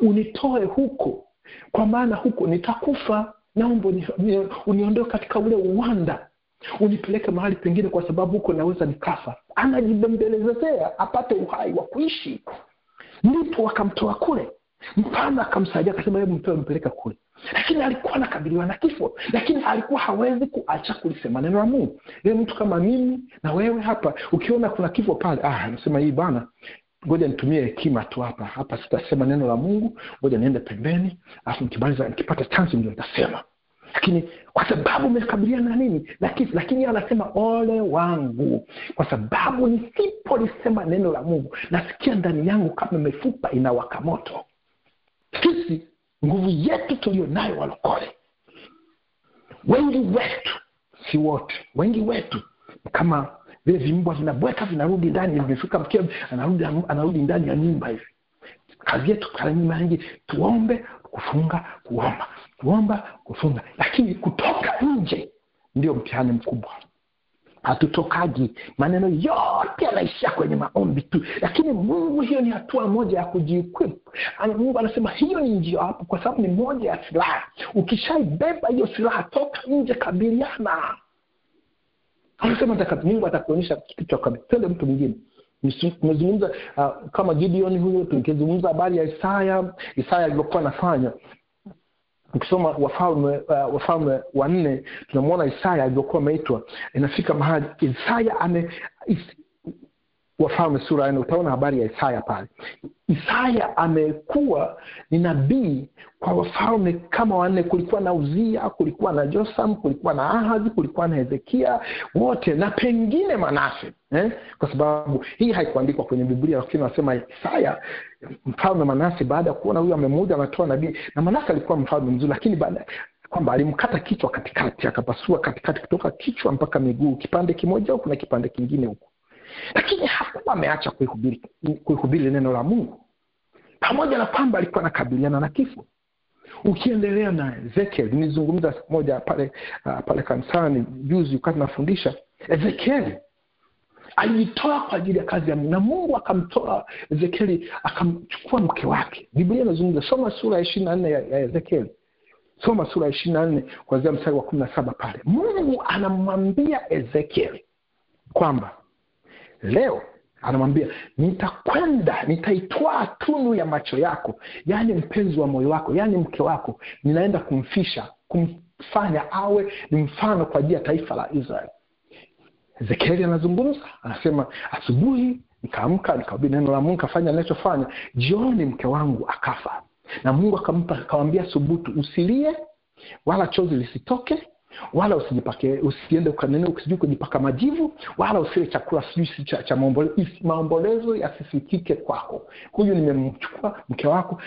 C: unitoe huko, kwa maana huko nitakufa. Naomba uniondoe katika ule uwanda, unipeleke mahali pengine, kwa sababu huko naweza nikafa. Anajibembelezea apate uhai wa kuishi. Ndipo wakamtoa kule. Mfalme akamsaidia, akasema hebu mtoe, mpeleka kule. Lakini alikuwa anakabiliwa na kifo, lakini alikuwa hawezi kuacha kulisema neno la Mungu. Yeye mtu kama mimi na wewe hapa, ukiona kuna kifo pale, anasema hii bwana, ngoja nitumie hekima tu hapa sitasema neno la Mungu, ngoja niende pembeni, afu nikipata chance ndio nitasema. Lakini kwa sababu umekabiliana na nini? Lakini anasema ole wangu, kwa sababu nisipolisema neno la Mungu, nasikia ndani yangu kama mifupa inawaka moto. Sisi nguvu yetu tulionayo walokole, wengi wetu, si wote, wengi wetu kama vile vimbwa vinabweka, vinarudi ndani, vimefika mkia anarudi ndani ya nyumba hivi. Kazi yetu kwa nyingi tuombe, kufunga, kuomba, tuomba, kufunga, lakini kutoka nje ndio mtihani mkubwa. Hatutokaji, maneno yote yanaishia kwenye maombi tu. Lakini Mungu, hiyo ni hatua moja ya kujiequip. Mungu anasema hiyo ni njia hapo, kwa sababu ni moja ya silaha. Ukishaibeba hiyo silaha, toka nje, kabiliana. Anasema Mungu atakuonyesha kitu cha kabisa. Twende mtu mwingine. Tumezungumza kama Gideon huyo, tukizungumza habari ya Isaya alivyokuwa anafanya. Ukisoma Wafalme 4 tunamwona Isaya alivyokuwa ameitwa. Inafika mahali Isaya Wafalme sura 4 utaona habari ya Isaya pale. Isaya amekuwa ni nabii kwa wafalme kama 4. Kulikuwa na Uzia, kulikuwa na Jotham, kulikuwa na Ahazi, kulikuwa na Hezekia, wote na pengine Manase. Kwa sababu hii haikuandikwa kwenye Biblia, lakini nasema Isaya mfalme Manase, baada ya kuona huyu amemuja anatoa nabii. Na Manase alikuwa mfalme mzuri, lakini baada kwamba alimkata kichwa katikati, akapasua katikati kutoka kichwa mpaka miguu, kipande kimoja huko na kipande kingine huko. Lakini hakuwa ameacha kuhubiri neno la Mungu, pamoja na kwamba alikuwa anakabiliana na kifo. Ukiendelea na Ezekiel, nilizungumza moja pale kanisani juzi wakati nafundisha. Ezekiel alijitoa kwa ajili ya kazi ya Mungu, na Mungu akamtoa Ezekiel, akamchukua mke wake. Biblia inazungumza, soma sura ya 24 ya Ezekiel. Soma sura ya 24 kuanzia mstari wa 17 pale. Mungu anamwambia Ezekiel kwamba leo anamwambia nitaitwaa tunu ya macho yako, yani mpenzi wa moyo wako, yani mke wako, ninaenda kumfanya awe ni mfano kwa ajili ya taifa la Israeli. Ezekiel anazungumza, anasema asubuhi nikaamka, nikahubiri neno la Mungu, kafanya ninachofanya. Jioni mke wangu akafa. Na Mungu akamwambia subutu, usilie wala chozi lisitoke, wala usiende usije kujipaka majivu, wala usile chakula cha maombolezo yasisikike kwako. Huyu nimemchukua mke wako.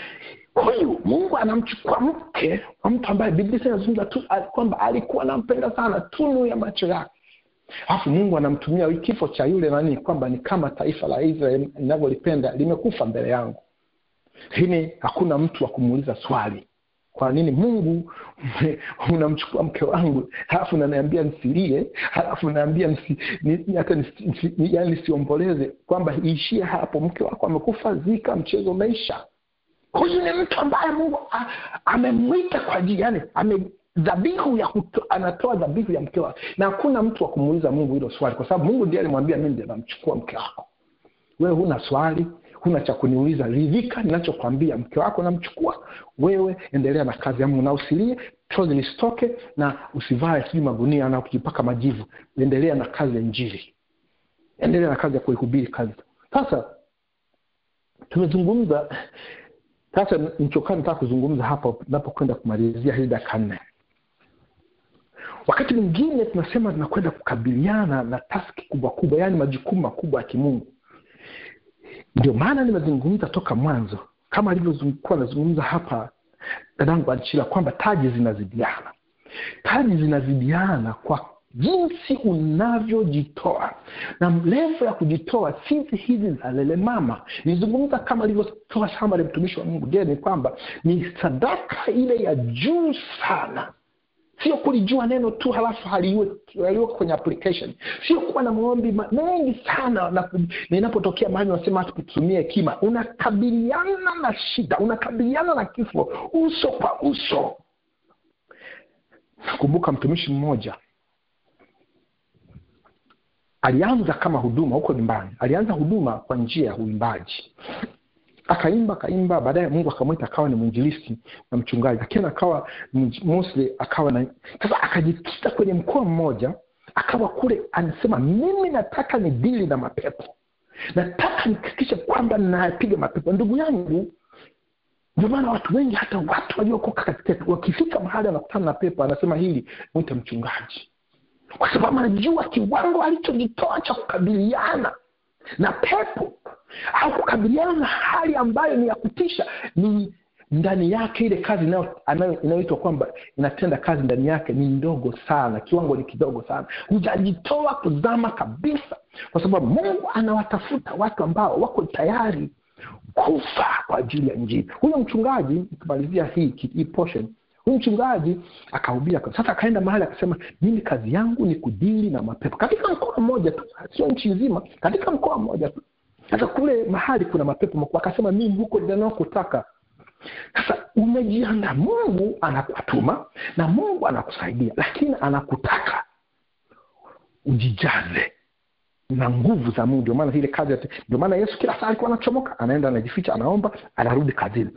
C: Huyu Mungu anamchukua mke wa mtu ambaye Biblia inazungumza tu kwamba alikuwa anampenda sana, tunu ya macho yake. Alafu Mungu anamtumia kifo cha yule nani kwamba ni kama taifa la Israeli ninavyolipenda limekufa mbele yangu. Lakini hakuna mtu wa kumuuliza swali, kwa nini Mungu unamchukua mke wangu halafu unaniambia nisilie, halafu unaniambia hata nisiomboleze, kwamba iishie hapo, mke wako amekufa, zika, mchezo umeisha. Huyu ni mtu ambaye Mungu amemwita kwa ajili, yani anatoa dhabihu ya mke wake, na hakuna mtu wa kumuuliza Mungu hilo swali, kwa sababu Mungu ndiye alimwambia mimi ndiye namchukua mke wako. Wewe huna swali, huna cha kuniuliza, ridhika ninachokwambia, mke wako namchukua, wewe endelea na kazi ya Mungu, na usilie, chozi lisitoke, na usivae sijui magunia na kujipaka majivu. Endelea na kazi ya Injili, endelea na kazi ya kuihubiri kazi. Sasa tumezungumza, sasa nichokaa nataka kuzungumza hapa tunapokwenda kumalizia hili dakika 4. Wakati mwingine tunasema tunakwenda kukabiliana na taski kubwa, yani majukumu makubwa ya kimungu. Ndio maana nimezungumza toka mwanzo, kama alivyokuwa nazungumza hapa dadangu Anchila, kwamba taji zinazidiana. Taji zinazidiana kwa jinsi unavyojitoa, na level ya kujitoa sisi hizi za lele mama. Nizungumza kama alivyotoa shamba la mtumishi wa Mungu Geni, kwamba ni sadaka ile ya juu sana. Sio kulijua neno tu halafu haliwe kwenye application. Sio kuwa na maombi mengi sana, na inapotokea mahali unasema tutumie hekima. Unakabiliana na shida, unakabiliana na kifo uso kwa uso. Nakumbuka mtumishi mmoja alianza kama huduma huko nyumbani. Alianza huduma kwa njia ya uimbaji. Akaimba, baadaye Mungu akamwita akawa ni mwinjilisti na mchungaji. Lakini akawa mostly sasa akajikita kwenye mkoa mmoja, akawa kule anasema mimi nataka ni dili na mapepo. Nataka nikikisha kwamba napiga mapepo. Ndugu yangu, ndio maana watu wengi, hata watu waliokoka katika, wakifika mahali anakutana na pepo anasema hili mwite mchungaji. Kwa sababu anajua kiwango alichojitoa cha kukabiliana na pepo au kukabiliana na hali ambayo ni ya kutisha. Ni ndani yake ile kazi inayoitwa kwamba inatenda kazi ndani yake ni ndogo sana, kiwango ni kidogo sana. Hujajitoa kuzama kabisa, kwa sababu Mungu anawatafuta watu ambao wako tayari kufa kwa ajili ya Injili. Huyo mchungaji, nikimalizia hii portion, huyu mchungaji akahubiri. Sasa akaenda mahali akasema mimi kazi yangu ni kudili na mapepo katika mkoa mmoja tu, sio nchi nzima, katika mkoa mmoja tu. Sasa kule mahali kuna mapepo makubwa, akasema mimi huko ndio kutaka. Sasa umejiandaa, Mungu anakutuma na Mungu anakusaidia, lakini anakutaka ujijaze na nguvu za Mungu. Ndio maana ile kazi, ndio maana Yesu kila saa alikuwa anachomoka, anaenda anajificha, anaomba, anarudi kazini.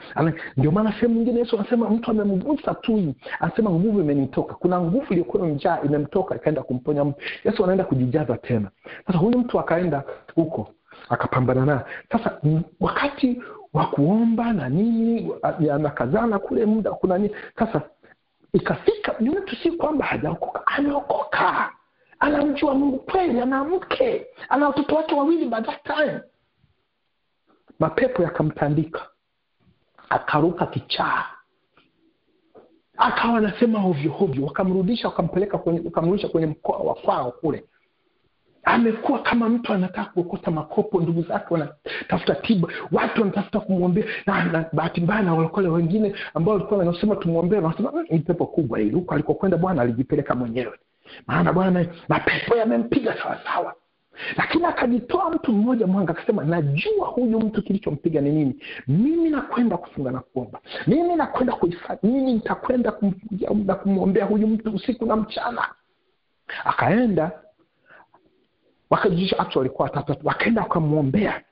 C: Ndio maana sehemu nyingine Yesu anasema mtu amemgusa tu, anasema nguvu imenitoka. Kuna nguvu iliyokuwa imejaa imemtoka, ikaenda kumponya mtu. Yesu anaenda kujijaza tena. Sasa huyu mtu akaenda huko akapambana naye. Sasa wakati wa kuomba na nini, anakazana kule muda kuna nini. Sasa ikafika ni mtu si kwamba hajaokoka, ameokoka. Anamjua Mungu kweli, ana mke, ana watoto wake 2 by that time. Mapepo yakamtandika, akaruka kichaa, akawa anasema hovyo, wakamrudisha wakamrudisha kwenye mkoa wa kwao kule. Amekuwa kama mtu anataka kuokota makopo, ndugu zake wanatafuta tiba, watu wanatafuta kumwombea, na bahati mbaya na walokole wengine ambao walikuwa wanasema tumuombee, wanasema ni pepo kubwa hili. Huko alikokwenda Bwana alijipeleka mwenyewe, maana Bwana mapepo yamempiga sawa sawa. Lakini akajitoa mtu mmoja mwanga, akasema najua huyu mtu kilichompiga ni nini. Mimi nakwenda kufunga na kuomba, mimi nakwenda kuifanya, mimi nitakwenda kumwombea huyu mtu usiku na mchana. Akaenda, wakajisha actually walikuwa 3, wakaenda wakamwombea.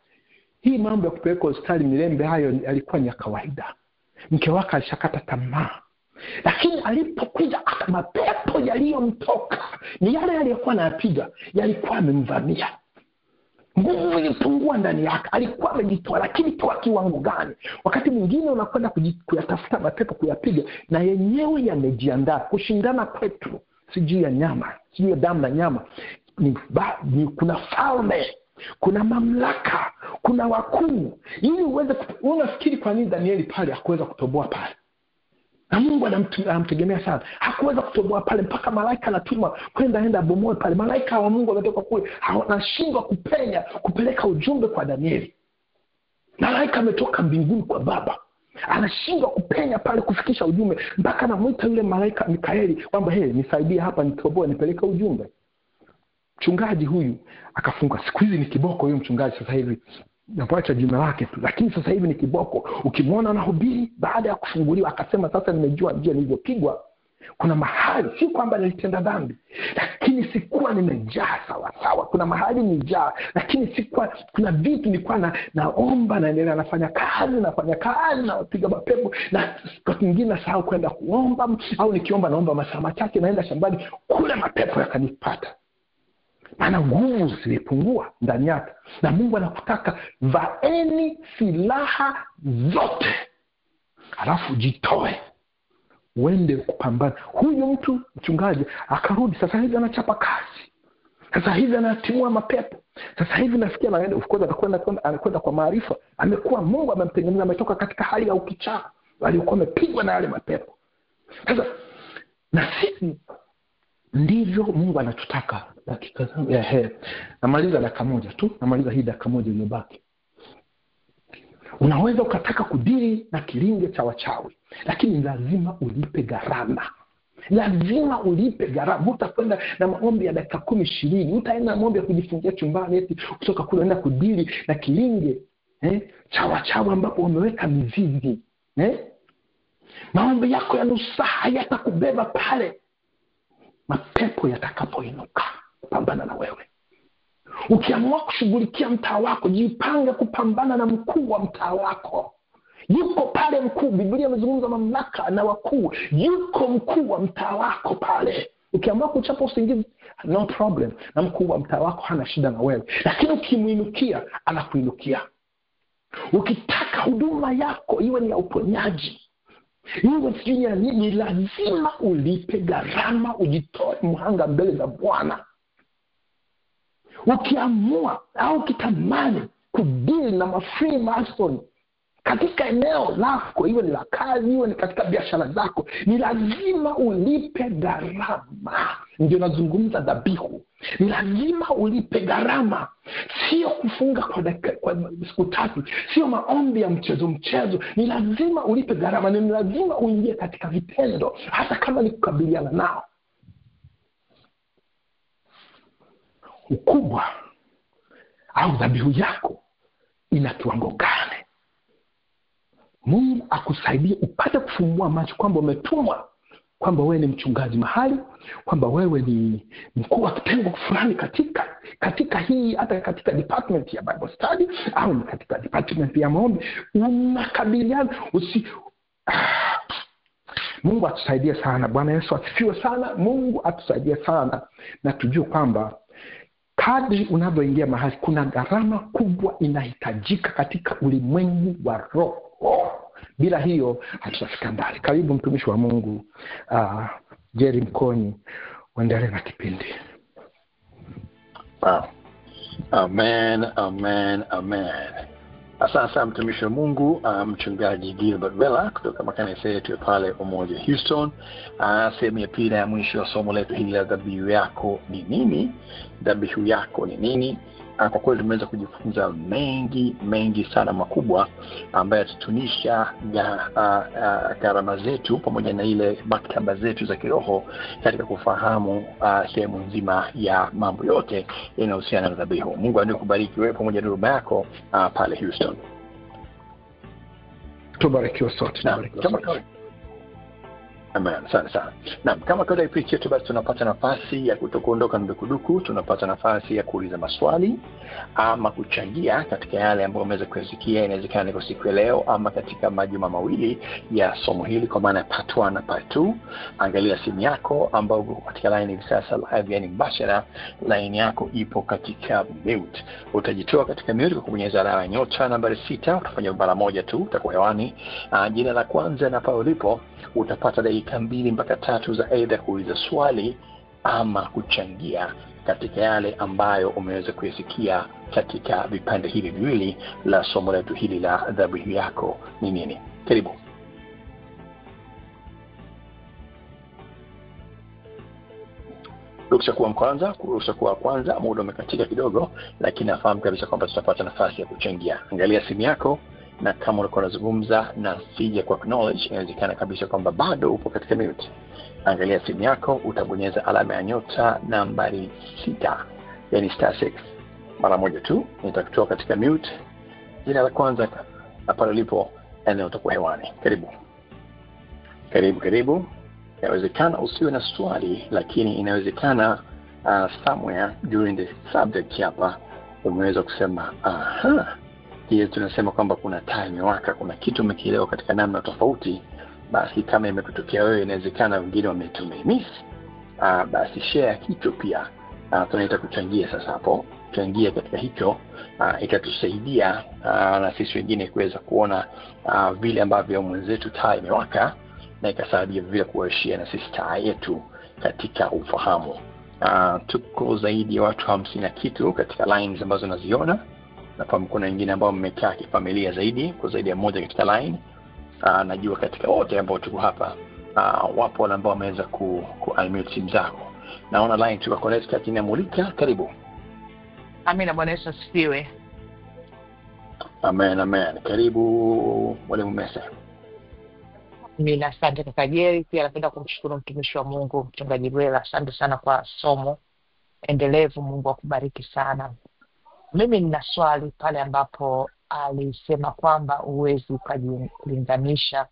C: Hii mambo ya kupeleka hospitali Milembe hayo alikuwa ni ya kawaida. Mke wake alishakata tamaa, lakini alipokuja hata mapepo yaliyomtoka ni yale yaliyokuwa anayapiga, yalikuwa amemvamia. Nguvu ilipungua ndani yake. Alikuwa amejitoa, lakini toa kiwango gani? Wakati mwingine unakwenda kuyatafuta mapepo kuyapiga, na yenyewe yamejiandaa kushindana kwetu. Sijui ya nyama, sijui ya damu na nyama. Kuna falme, kuna mamlaka, kuna wakuu. Ili uweze unafikiri kwa nini Danieli pale hakuweza kutoboa pale? Na Mungu anamtegemea sana. Hakuweza kutoboa pale mpaka malaika anatumwa kwenda bomoe pale. Malaika wa Mungu ametoka kule, anashindwa kupeleka ujumbe kwa Danieli. Malaika ametoka mbinguni kwa Baba, anashindwa kupenya pale kufikisha ujumbe, mpaka anamuita yule malaika Mikaeli kwamba nisaidie hapa, nitoboe nipeleke ujumbe. Mchungaji huyu akafunga. Siku hizi ni kiboko huyu mchungaji sasa hivi. Napoacha jina lake tu, lakini sasa hivi ni kiboko. Ukimwona anahubiri baada ya kufunguliwa akasema sasa nimejua njia nilizopigwa. Kuna mahali si kwamba nilitenda dhambi, lakini sikuwa nimejaa sawa sawa. Kuna mahali nijaa, lakini sikuwa, kuna vitu nilikuwa naomba, naendelea nafanya kazi na piga mapepo, na kwa kingine nasahau kwenda kuomba, au nikiomba naomba masaa machache, naenda shambani kule mapepo yakanipata. Maana nguvu zilipungua ndani yake. Na Mungu anakutaka vaeni silaha zote, alafu jitoe uende kupambana. Huyu mtu mchungaji akarudi, sasa hivi anachapa kazi, sasa hivi anatimua mapepo, sasa hivi nasikia anaenda, of course anakwenda kwa maarifa. Amekuwa, Mungu amemtengeneza, ametoka katika hali ya ukichaa alikuwa amepigwa na yale mapepo. Sasa na sisi ndivyo Mungu anatutaka. Dakika namaliza dakika moja tu, namaliza hii dakika moja iliyobaki. Unaweza ukataka kudili na kilinge cha wachawi, lakini lazima ulipe gharama. Lazima ulipe gharama. Utakwenda na maombi ya dakika 10-20, utaenda na maombi ya kujifungia chumbani eti kutoka kule enda kudili na kilinge cha wachawi ambapo wameweka mizizi. Maombi yako ya nusu saa hayatakubeba pale mapepo yatakapoinuka kupambana na wewe. Ukiamua kushughulikia mtaa wako, jipange kupambana na mkuu wa mtaa wako. Yuko pale mkuu. Biblia imezungumza mamlaka na wakuu. Yuko mkuu wa mtaa wako pale. Ukiamua kuchapa usingizi, no problem, na mkuu wa mtaa wako hana shida na wewe. Lakini ukimuinukia, anakuinukia. Ukitaka huduma yako iwe ni ya uponyaji, iwe sijui ya nini, lazima ulipe gharama, ujitoe mhanga mbele za Bwana. Ukiamua au ukitamani kudili na mafree mason katika eneo lako, iwe ni la kazi, iwe ni katika biashara zako, ni lazima ulipe gharama. Ndio nazungumza dhabihu. Ni lazima ulipe gharama. Sio kufunga kwa siku 3, sio maombi ya mchezo. Ni lazima ulipe gharama. Ni lazima uingie katika vitendo, hata kama ni kukabiliana nao. Ukubwa au dhabihu yako ina kiwango gani? Mungu akusaidie upate kufumbua macho kwamba umetumwa, kwamba wewe ni mchungaji mahali, kwamba wewe ni mkuu wa kitengo fulani katika hii, hata katika department ya Bible study au katika department ya maombi unakabiliana. Mungu atusaidie sana. Bwana Yesu asifiwe sana. Mungu atusaidie sana, na tujue kwamba kadri unavyoingia mahali, kuna gharama kubwa inahitajika katika ulimwengu wa roho. Bila hiyo hatutafika mbali. Karibu mtumishi wa Mungu Jerry Mkonyi, uendelee na kipindi.
B: Wow. Amen. Asante mtumishi wa Mungu mchungaji Gilbert Bella kutoka makanisa yetu pale Umoja Houston. Sehemu ya pili ya mwisho wa somo letu hili la dhabihu yako ni nini? Dhabihu yako ni nini? Kwa kweli tumeweza kujifunza mengi sana makubwa ambayo yatatunisha gharama zetu pamoja na ile maktaba zetu za kiroho katika kufahamu sehemu nzima ya mambo yote yanayohusiana na dhabihu. Mungu akubariki wewe pamoja na huduma yako pale Houston.
C: Tubarikiwe sote.
B: Amen. Sana. Naam, kama kawaida ipitia tu basi tunapata nafasi ya kutokuondoka na dukuduku, tunapata nafasi ya kuuliza maswali ama kuchangia katika yale ambayo umeweza kusikia, inawezekana kwa siku ya leo ama katika majuma mawili ya somo hili kwa maana part 1 na part 2. Angalia simu yako ambayo katika line hivi sasa live, yani mbashara, line yako ipo katika mute. Utajitoa katika mute kwa kubonyeza alama ya nyota nambari 6, utafanya mara moja tu, utakuwa hewani. Jina la kwanza na pale ulipo utapata dakika 2 mpaka 3 za aidha kuuliza swali ama kuchangia katika yale ambayo umeweza kuyasikia katika vipande hivi viwili la somo letu hili la dhabihu yako ni nini. Karibu. Ruhusa kuwa kwanza, muda umekatika kidogo, lakini nafahamu kabisa kwamba tutapata nafasi ya kuchangia. Angalia simu yako, na kama ulikuwa unazungumza na sija kwa acknowledge, inawezekana kabisa kwamba bado upo katika mute. Angalia simu yako, utabonyeza alama ya nyota nambari 6, yani *6 mara moja tu, nitakutoa katika mute. Jina la kwanza na pale ulipo, eneo utakuwa hewani. Karibu. Inawezekana usiwe na swali, lakini inawezekana somewhere during the subject hapa umeweza kusema hiyo tunasema kwamba kuna taa imewaka, kuna kitu umekielewa katika namna tofauti. Basi kama imekutokea wewe, inawezekana wengine wametumiss, basi share kitu pia. Tunaita kuchangia. Sasa hapo changia katika hicho, itatusaidia na sisi wengine kuweza kuona vile ambavyo mwenzetu taa imewaka, na ikasaidia vile kuashia na sisi taa yetu katika ufahamu. Tuko zaidi ya watu 50 na kitu katika lines ambazo naziona, na kama kuna wengine ambao mmekaa kifamilia zaidi, kwa zaidi ya moja katika line. Najua katika wote ambao tuko hapa wapo wale ambao wameweza ku-unmute simu zako. Naona line tuko connect kati na Mulika. Karibu.
D: Amina, Bwana Yesu asifiwe.
B: Amen. Karibu mwalimu Mesa.
D: Mimi asante kaka Jerry, pia napenda kumshukuru mtumishi wa Mungu mchungaji Bwela. Asante sana kwa somo endelevu, Mungu akubariki sana. Mimi nina swali pale ambapo alisema kwamba uwezi ukajilinganisha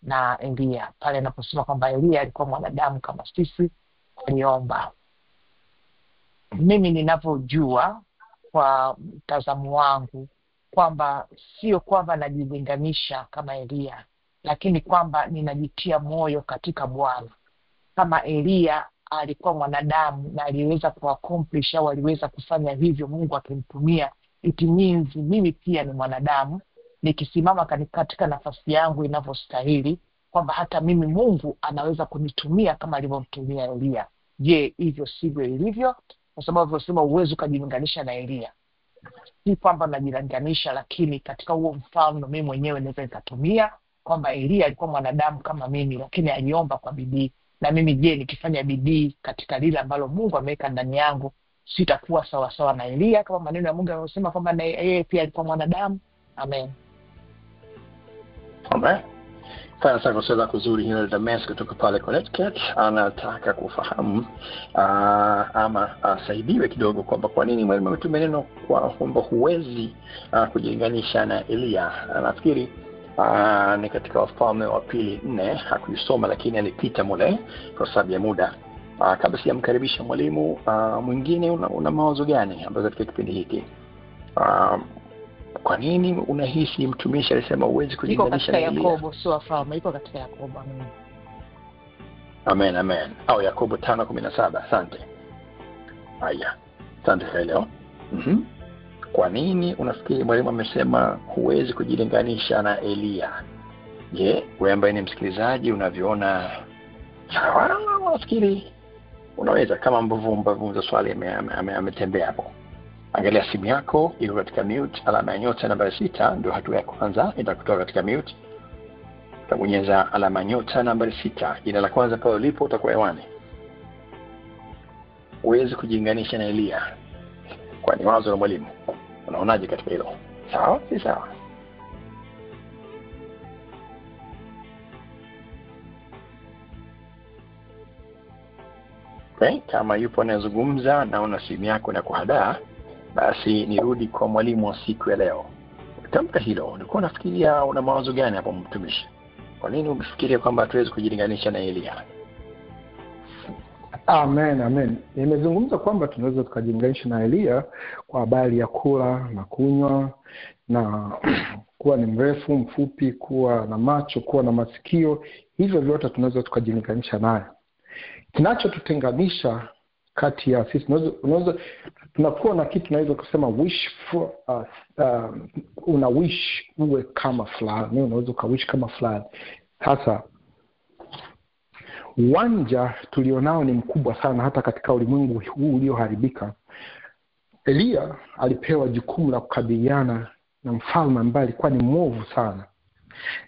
D: na Elia, pale anaposema kwamba Elia alikuwa mwanadamu kama sisi, aliomba. Mimi ninavyojua kwa mtazamo wangu kwamba sio kwamba najilinganisha kama Elia, lakini kwamba ninajitia moyo katika Bwana. Kama Elia alikuwa mwanadamu na aliweza kuaccomplish au aliweza kufanya hivyo Mungu akimtumia, it means mimi pia ni mwanadamu nikisimama katika nafasi yangu inavyostahili, kwamba hata mimi Mungu anaweza kunitumia kama alivyomtumia Elia. Je, hivyo sivyo ilivyo? Kwa sababu unasema uwezo ukajilinganisha na Elia. Si kwamba najilinganisha, lakini katika huo mfano mimi mwenyewe naweza nikatumia kwamba Elia alikuwa mwanadamu kama mimi, lakini aliomba kwa bidii. Na mimi je, nikifanya bidii katika lile ambalo Mungu ameweka ndani yangu, sitakuwa sawa sawa na Elia kama maneno ya Mungu yanasema kwamba na yeye pia alikuwa mwanadamu? Amen.
B: Sasa kwa swala kuzuri hilo la Messi kutoka pale Connecticut, anataka kufahamu ama asaidiwe kidogo kwamba kwa nini mwalimu ametumia neno kwamba huwezi kujilinganisha na Elia. Nafikiri ni katika Wafalme wa Pili 4, hakuisoma lakini alipita mule kwa sababu ya muda. Kabla sijamkaribisha mwalimu mwingine, una mawazo gani ambayo katika kipindi hiki kwa nini unahisi mtumishi alisema uwezi kujilinganisha na Elia?
D: Iko katika Yakobo, sio Wafalme, iko katika Yakobo.
B: Amen. Au Yakobo 5:17. Asante. Haya. Asante kwa leo. Kwa nini unafikiri mwalimu amesema huwezi kujilinganisha na Elia? Je, wewe ambaye ni msikilizaji unavyoona sawa? Unafikiri unaweza kama mbavu za swali ametembea hapo? Angalia simu yako, iko katika mute, alama ya nyota nambari 6 ndio hatua ya kwanza, itakutoa katika mute. Utabonyeza alama ya nyota nambari 6. Jina la kwanza pale ulipo utakuwa hewani. Huwezi kujilinganisha na Elia. Kwa ni wazo la mwalimu. Unaonaje katika hilo? Sawa? Si sawa? Okay, kama yupo anazungumza na una simu yako na kuhadaa, basi nirudi kwa mwalimu wa siku ya leo. Tamka hilo. Ulikuwa unafikiria una mawazo gani hapo mtumishi? Kwa nini umefikiria kwamba hatuwezi kujilinganisha na Elia?
C: Amen. Nimezungumza kwamba tunaweza tukajilinganisha na Elia kwa habari ya kula na kunywa na kuwa ni mrefu, mfupi, kuwa na macho, kuwa na masikio. Hivyo vyote tunaweza tukajilinganisha naye. Kinachotutenganisha kati ya sisi, tunakuwa na kitu tunaweza kusema wish for una wish uwe kama fulani, unaweza ukawish kama fulani. Sasa uwanja tulionao ni mkubwa sana hata katika ulimwengu huu ulioharibika. Elia alipewa jukumu la kukabiliana na mfalme ambaye alikuwa ni mwovu sana,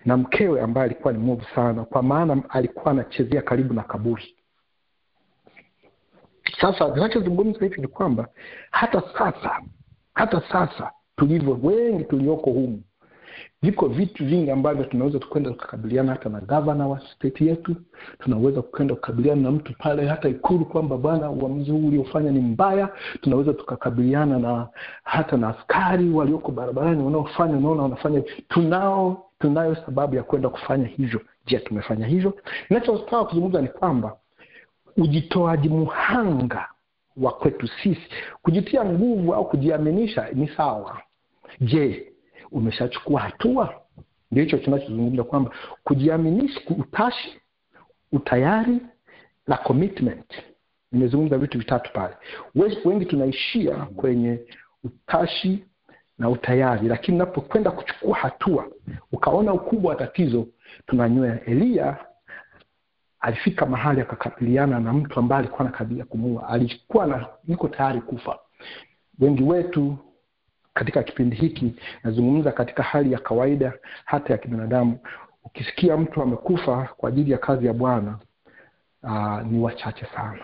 C: na mkewe ambaye alikuwa ni mwovu sana, kwa maana alikuwa anachezea karibu na kaburi. Sasa tunachozungumza hivi ni kwamba hata sasa tulivyo wengi tulioko humu, viko vitu vingi ambavyo tunaweza tukwenda kukabiliana hata na governor wa state yetu, tunaweza kwenda kukabiliana na mtu pale hata Ikulu kwamba bwana uamuzi huu uliofanya ni mbaya, tunaweza tukakabiliana na hata na askari walioko barabarani wanaofanya wanafanya. Tunayo sababu ya kwenda kufanya hivyo. Je, tumefanya hivyo? Ninachotaka kuzungumza ni kwamba ujitoaji muhanga wa kwetu sisi, kujitia nguvu au kujiaminisha ni sawa. Je, umeshachukua hatua? Ndio hicho tunachozungumza kwamba kujiaminisha, utashi, utayari na commitment. Nimezungumza vitu vitatu pale. Wengi tunaishia kwenye utashi na utayari, lakini unapokwenda kuchukua hatua ukaona ukubwa wa tatizo, tunanywea. Elia alifika mahali akakabiliana na mtu ambaye alikuwa anakaribia kumuua. Alikuwa yuko tayari kufa. Wengi wetu katika kipindi hiki, nazungumza katika hali ya kawaida hata ya kibinadamu, ukisikia mtu amekufa kwa ajili ya kazi ya Bwana, ni wachache sana.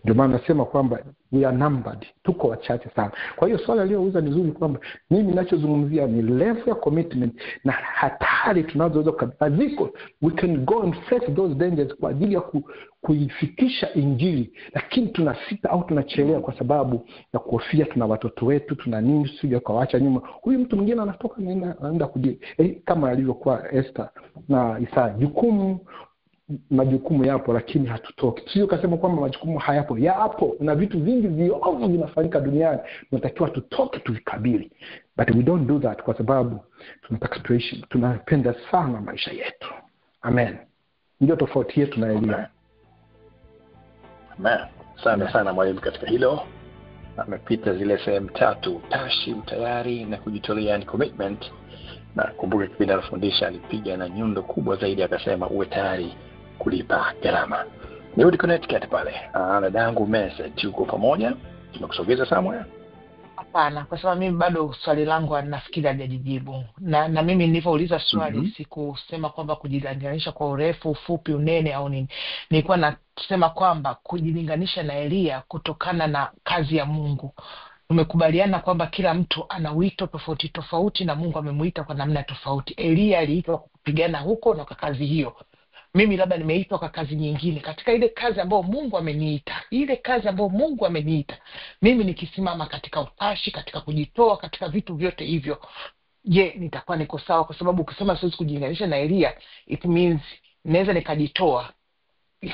C: Ndio maana nasema kwamba we are numbered, tuko wachache sana. Kwa hiyo swali aliyouza ni zuri kwamba mimi ninachozungumzia ni level ya commitment na hatari tunazoweza kukabiliana. We can go and face those dangers kwa ajili ya kuifikisha Injili, lakini tunasita au tunachelewa kwa sababu ya kuhofia tuna watoto wetu, tuna nini, sije kawaacha nyuma. Huyu mtu mwingine anatoka anaenda kujili kama alivyokuwa Esther na Isaya. Majukumu yapo, lakini hatutoki. Sio kasema kwamba majukumu hayapo, yapo, na vitu vingi viovu vinafanyika duniani, tunatakiwa tutoke tuvikabili. But we don't do that kwa sababu tunataka tuishi, tunapenda sana maisha yetu. Amen. Ndio tofauti yetu na Elia.
B: Amen. Sana mwalimu katika hilo. Amepita zile sehemu tatu: utashi, utayari na kujitolea, ni commitment. Na kumbuka kipindi alifundisha alipiga na nyundo kubwa zaidi, akasema uwe tayari kulipa gharama. Nirudi Connecticut pale. Dadangu message, tuko pamoja? Tumekusogeza somewhere?
D: Hapana, kwa sababu mimi bado swali langu nafikiri hajajibu. Na mimi nilipouliza swali sikusema kwamba kujilinganisha kwa urefu, ufupi, unene au nini. Nilikuwa nasema kwamba kujilinganisha na Elia kutokana na kazi ya Mungu. Tumekubaliana kwamba kila mtu ana wito tofauti tofauti na Mungu amemuita kwa namna tofauti. Elia aliitwa kupigana huko na kwa kazi hiyo. Mimi labda nimeitwa kwa kazi nyingine. Katika ile kazi ambayo Mungu ameniita, mimi nikisimama katika utashi, katika kujitoa, katika vitu vyote hivyo, je, nitakuwa niko sawa? Kwa sababu ukisema siwezi kujilinganisha na Elia, it means naweza nikajitoa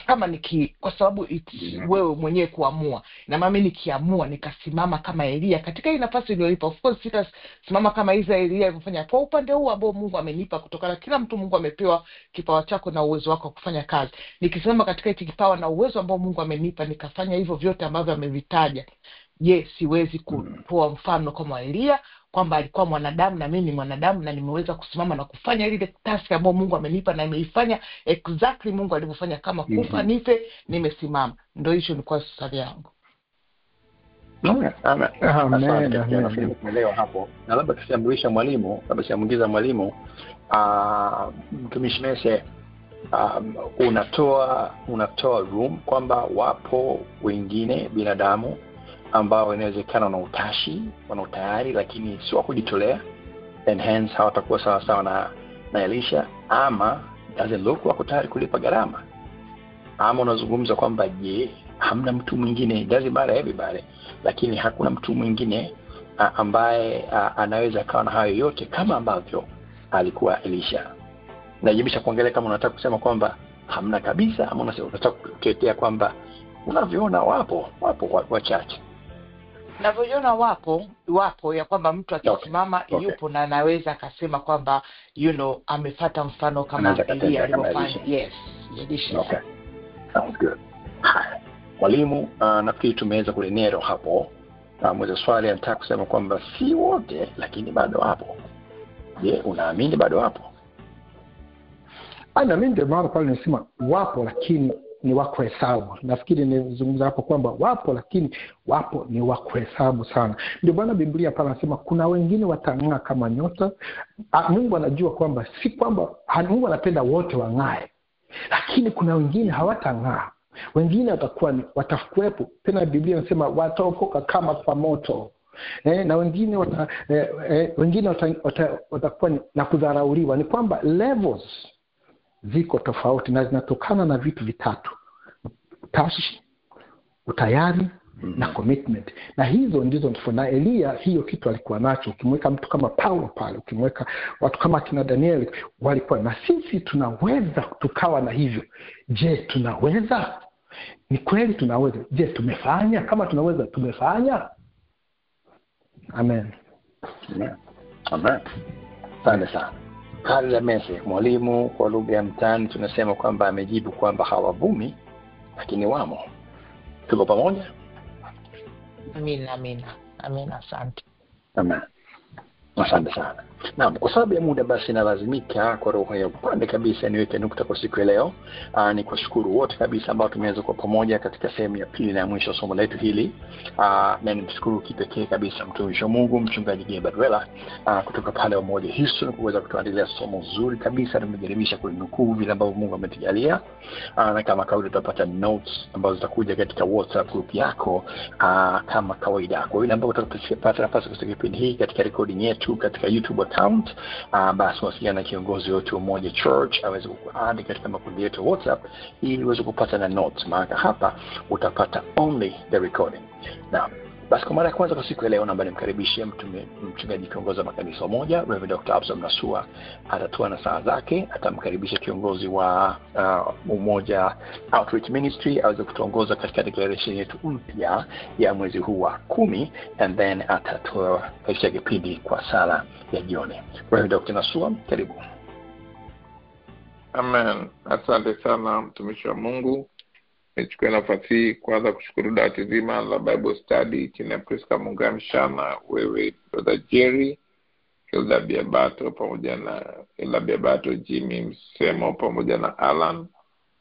D: kama kwa sababu wewe mwenyewe kuamua. Na mimi nikiamua nikasimama kama Elia katika ile nafasi iliyonipa, of course sitasimama kama Elia alifanya kwa upande huu ambao Mungu amenipa, kutokana kila mtu Mungu amepewa kipawa chako na uwezo wako kufanya kazi. Nikisimama katika hiki kipawa na uwezo ambao Mungu amenipa nikafanya hivyo vyote ambavyo amevitaja, je, siwezi kutoa mfano kama Elia kwamba alikuwa mwanadamu na mimi ni mwanadamu, na nimeweza kusimama na kufanya ile task ambayo Mungu amenipa, na nimeifanya exactly Mungu alivyofanya, kama kufa nife, nimesimama. Ndio hicho ni kwa swali yangu.
B: Amen. Leo hapo na labda tusiambulisha mwalimu, labda siamuingiza mwalimu, mtumishi Mese, unatoa room kwamba wapo wengine binadamu ambao inawezekana na utashi, wana utayari, lakini sio kujitolea, and hence hawatakuwa sawa na Elisha, ama doesn't look wako tayari kulipa gharama. Ama unazungumza kwamba je, hamna mtu mwingine, doesn't matter everybody, lakini hakuna mtu mwingine ambaye anaweza kawa na hayo yote kama ambavyo alikuwa Elisha. najibisha kuangalia kama unataka kusema kwamba hamna kabisa, ama unataka kutetea kwamba unavyoona wapo wachache.
D: Navyoona wapo ya kwamba mtu akisimama yupo na anaweza akasema kwamba amefuata mfano kama Elia alivyofanya. Yes.
B: Okay. Sounds good. Mwalimu, nafikiri tumeweza kulenero hapo. Mweza swali anataka kusema kwamba si wote lakini bado wapo. Je, unaamini bado wapo?
C: Mimi ndio maana pale nasema wapo lakini ni wa kuhesabu. Nafikiri nizungumza hapo kwamba wapo lakini wapo ni wa kuhesabu sana. Ndio maana Biblia pale nasema kuna wengine watang'aa kama nyota. Mungu anajua kwamba si kwamba Mungu anapenda wote wang'ae, lakini kuna wengine hawatang'aa. Wengine watakuwepo. Tena Biblia inasema wataokoka kama kwa moto. Na wengine watakuwa na kudharauliwa. Ni kwamba levels ziko tofauti na zinatokana na vitu vitatu: utashi, utayari na commitment. Na hizo ndizo na Elia hiyo kitu alikuwa nacho. Ukimweka mtu kama Paulo pale, ukimweka watu kama kina Daniel walikuwa, na sisi tunaweza tukawa na hivyo. Je, tunaweza? Ni kweli tunaweza. Je, tumefanya? Kama tunaweza, tumefanya? Amen.
B: Amen. Asante sana. Karla Mese, mwalimu kwa lugha ya mtaani tunasema kwamba amejibu kwamba hawavumi lakini wamo. Tuko pamoja?
D: Amina, asante.
B: Amen. Asante sana. Naam, kwa sababu ya muda basi nalazimika kwa roho ya upande kabisa niweke nukta kwa siku ya leo. Ni kushukuru wote kabisa ambao tumeweza kwa pamoja katika sehemu ya pili na mwisho somo letu hili. Na nimshukuru kipekee kabisa mtumishi wa Mungu mchungaji Gilbert Wela kutoka pale Umoja Houston kuweza kutuandalia somo zuri kabisa. Tumejaribisha kulinukuu vile ambavyo Mungu ametujalia. Na kama kawaida tutapata notes ambazo zitakuja katika WhatsApp group yako kama kawaida. Kwa hiyo ambao tutapata nafasi kusikia kipindi hii katika recording yetu katika YouTube account, basi wasiliana na kiongozi wetu Umoja Church aweze kukuadi katika makundi yetu WhatsApp ili uweze kupata na notes. Maana hapa utapata only the recording. Now, basi kwa mara ya kwanza kwa siku ya leo naomba nimkaribishe mchungaji kiongozi wa makanisa Umoja, Reverend Dr. Absalom Nasua. Atatoa na saa zake, atamkaribisha kiongozi wa Umoja Outreach Ministry aweze kutuongoza katika declaration yetu mpya ya mwezi huu wa 10, and then atatoa katika kipindi kwa sala ya jioni. Reverend Dr. Nasua, karibu.
E: Amen. Asante sana mtumishi wa Mungu. Nichukue nafasi hii kwanza kushukuru dawati zima la Bible Study chini ya Priska Mungamshana, wewe Brother Jerry, Hilda Biabato pamoja na Jimmy Msemo pamoja na Alan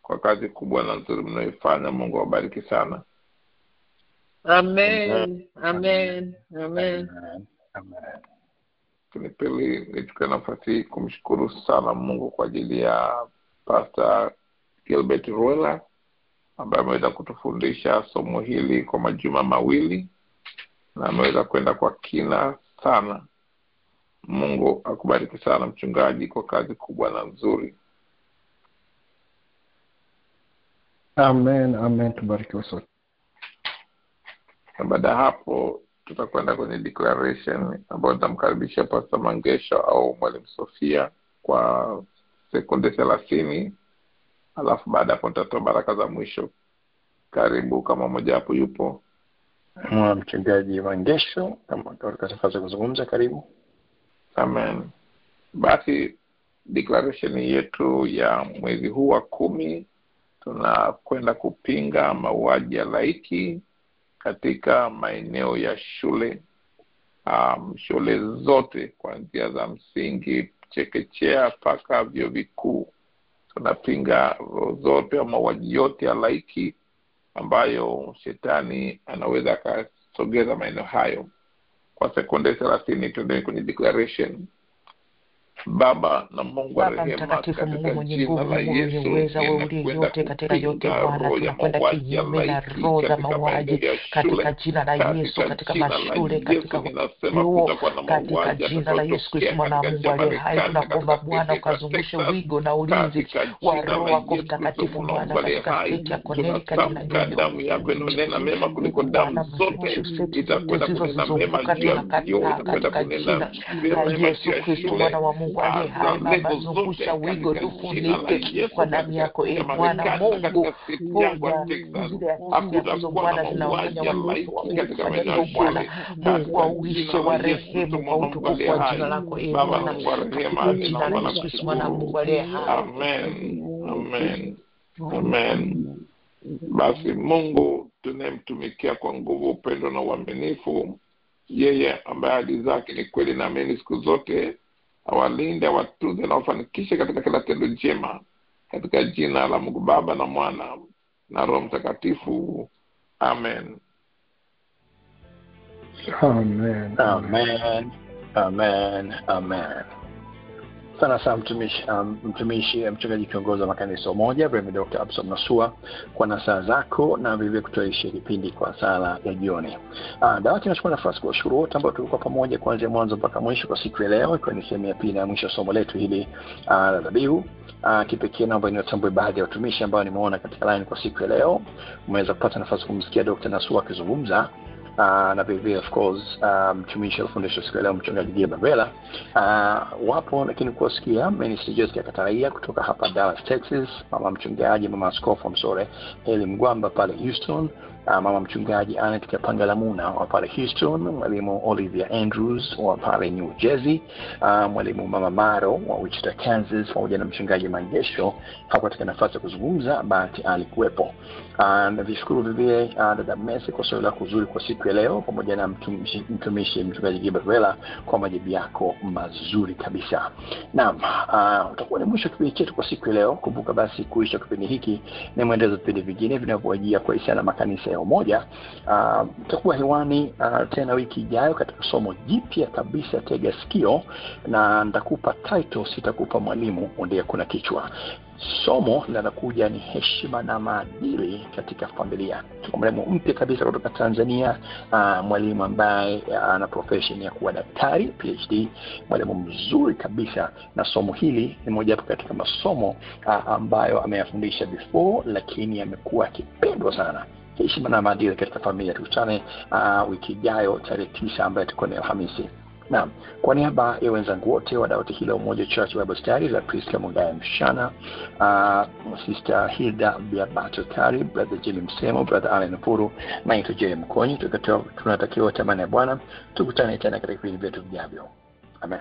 E: kwa kazi kubwa na nzuri mnayoifanya. Mungu awabariki sana.
A: Amen.
E: Pili, nichukue nafasi hii kumshukuru sana Mungu kwa ajili ya Pastor Gilbert Wela ambaye ameweza kutufundisha somo hili kwa majuma mawili na ameweza kwenda kwa kina sana. Mungu akubariki sana mchungaji kwa kazi kubwa na nzuri.
C: Amen. Tubarikiwe sote.
E: Na baada hapo tutakwenda kwenye declaration ambayo tutamkaribisha Pastor Mangesho au Mwalimu Sofia kwa sekunde 30. Alafu baada hapo tutatoa baraka za mwisho. Karibu kama mmoja hapo yupo.
B: Mchungaji Mangesho kama katika nafasi ya kuzungumza, karibu.
E: Amen. Basi declaration yetu ya mwezi huu wa 10, tunakwenda kupinga mauaji ya halaiki katika maeneo ya shule. Shule zote kuanzia za msingi, chekechea mpaka vyuo vikuu. Tunapinga zote mauaji yote ya halaiki ambayo shetani anaweza akasogeza maeneo hayo. Kwa sekunde 30 tuende kwenye declaration. Baba na Mungu wa rehema,
D: katika jina la Yesu, uweza wewe yote katika yote Bwana, tunakwenda kinyume na roho za mauaji katika jina la Yesu, katika mashule, katika vyuo, katika jina la Yesu Kristo mwana wa Mungu aliye hai. Tunaomba Bwana ukazungushe wigo na ulinzi wa Roho wako Mtakatifu Bwana katika state ya Connecticut na
E: damu yako inanena mema kuliko damu zote, itakwenda kunena mema juu ya katika jina la Yesu Kristo mwana wa Mungu
D: Mungu aliye hai Baba, zungusha wigo, tufunike kwa damu yako Bwana Mungu. Hoja zile asili ambazo Bwana zinawafanya watu kufanya hivyo Bwana Mungu wa uishe wa rehemu kwa utukufu wa jina lako Bwana, katika jina la Yesu Kristo mwana Mungu aliye hai.
E: Amen. Basi Mungu tunemtumikia kwa nguvu, upendo na uaminifu, yeye ambaye ahadi zake ni kweli na amini siku zote, awalinde, watunze na wafanikishe katika kila tendo jema, katika jina la Mungu Baba na Mwana na Roho Mtakatifu. Amen.
C: Amen.
B: Amen. Amen. Amen. Sana mtumishi mchungaji kiongozi wa makanisa moja Reverend Dr. Absalom Nasua kwa nasaa zako na vile kutoisha kipindi kwa sala ya jioni. Dawati nachukua nafasi kuwashukuru wote ambao tulikuwa pamoja kuanzia mwanzo mpaka mwisho kwa siku ya leo, ikiwa ni sehemu ya pili na mwisho somo letu hili la dhabihu. Kipekee naomba niwatambue baadhi ya watumishi ambao nimeona katika line kwa siku ya leo. Umeweza kupata nafasi kumsikia Dr. Nasua akizungumza. Na vile of course mtumishi wa fundisho siku leo mchungaji Gabriela wapo, lakini kusikia Minister Jessica Kataria kutoka hapa Dallas Texas, mama mchungaji mama askofu msore Eli Mgwamba pale Houston, mama mchungaji Annette Kapangalamuna wa pale Houston, mwalimu Olivia Andrews wa pale New Jersey, mwalimu mama Maro wa Wichita Kansas, pamoja na mchungaji Mangesho hapo katika nafasi ya kuzungumza, bahati alikuwepo. Na vishukuru vile dada Messi kwa swali lako zuri kwa siku ya leo, pamoja na mtumishi mchungaji Gabriela kwa majibu yako mazuri kabisa. Naam, utakuwa ni mwisho kipindi chetu kwa siku ya leo. Kumbuka basi kuisha kipindi hiki na muendezo vipindi vingine vinavyojia kwa ishara makanisa ya umoja. Tutakuwa hewani tena wiki ijayo katika somo jipya kabisa, tega sikio, na nitakupa title, sitakupa mwalimu, ndiye kuna kichwa. Somo linalokuja ni heshima na maadili katika familia. Mwalimu mpya kabisa kutoka Tanzania, mwalimu ambaye ana profession ya kuwa daktari, PhD, mwalimu mzuri kabisa, na somo hili ni moja katika masomo ambayo ameyafundisha before, lakini yamekuwa kipendwa sana. Heshima na maadili katika familia. Tukutane wiki ijayo tarehe 9 ambayo itakuwa ni Alhamisi. Naam, kwa niaba ya wenzangu wote wa dawati hilo Umoja Church Bible Study la Priska Mungaya Mshana, Sister Hilda Biabato Kari, Brother Jimmy Msemo, Brother Allen Puru, na ito Jerry Mkonyi, tunatakiwa tamani ya Bwana. Tukutane tena katika vipindi vyetu vijavyo. Amen.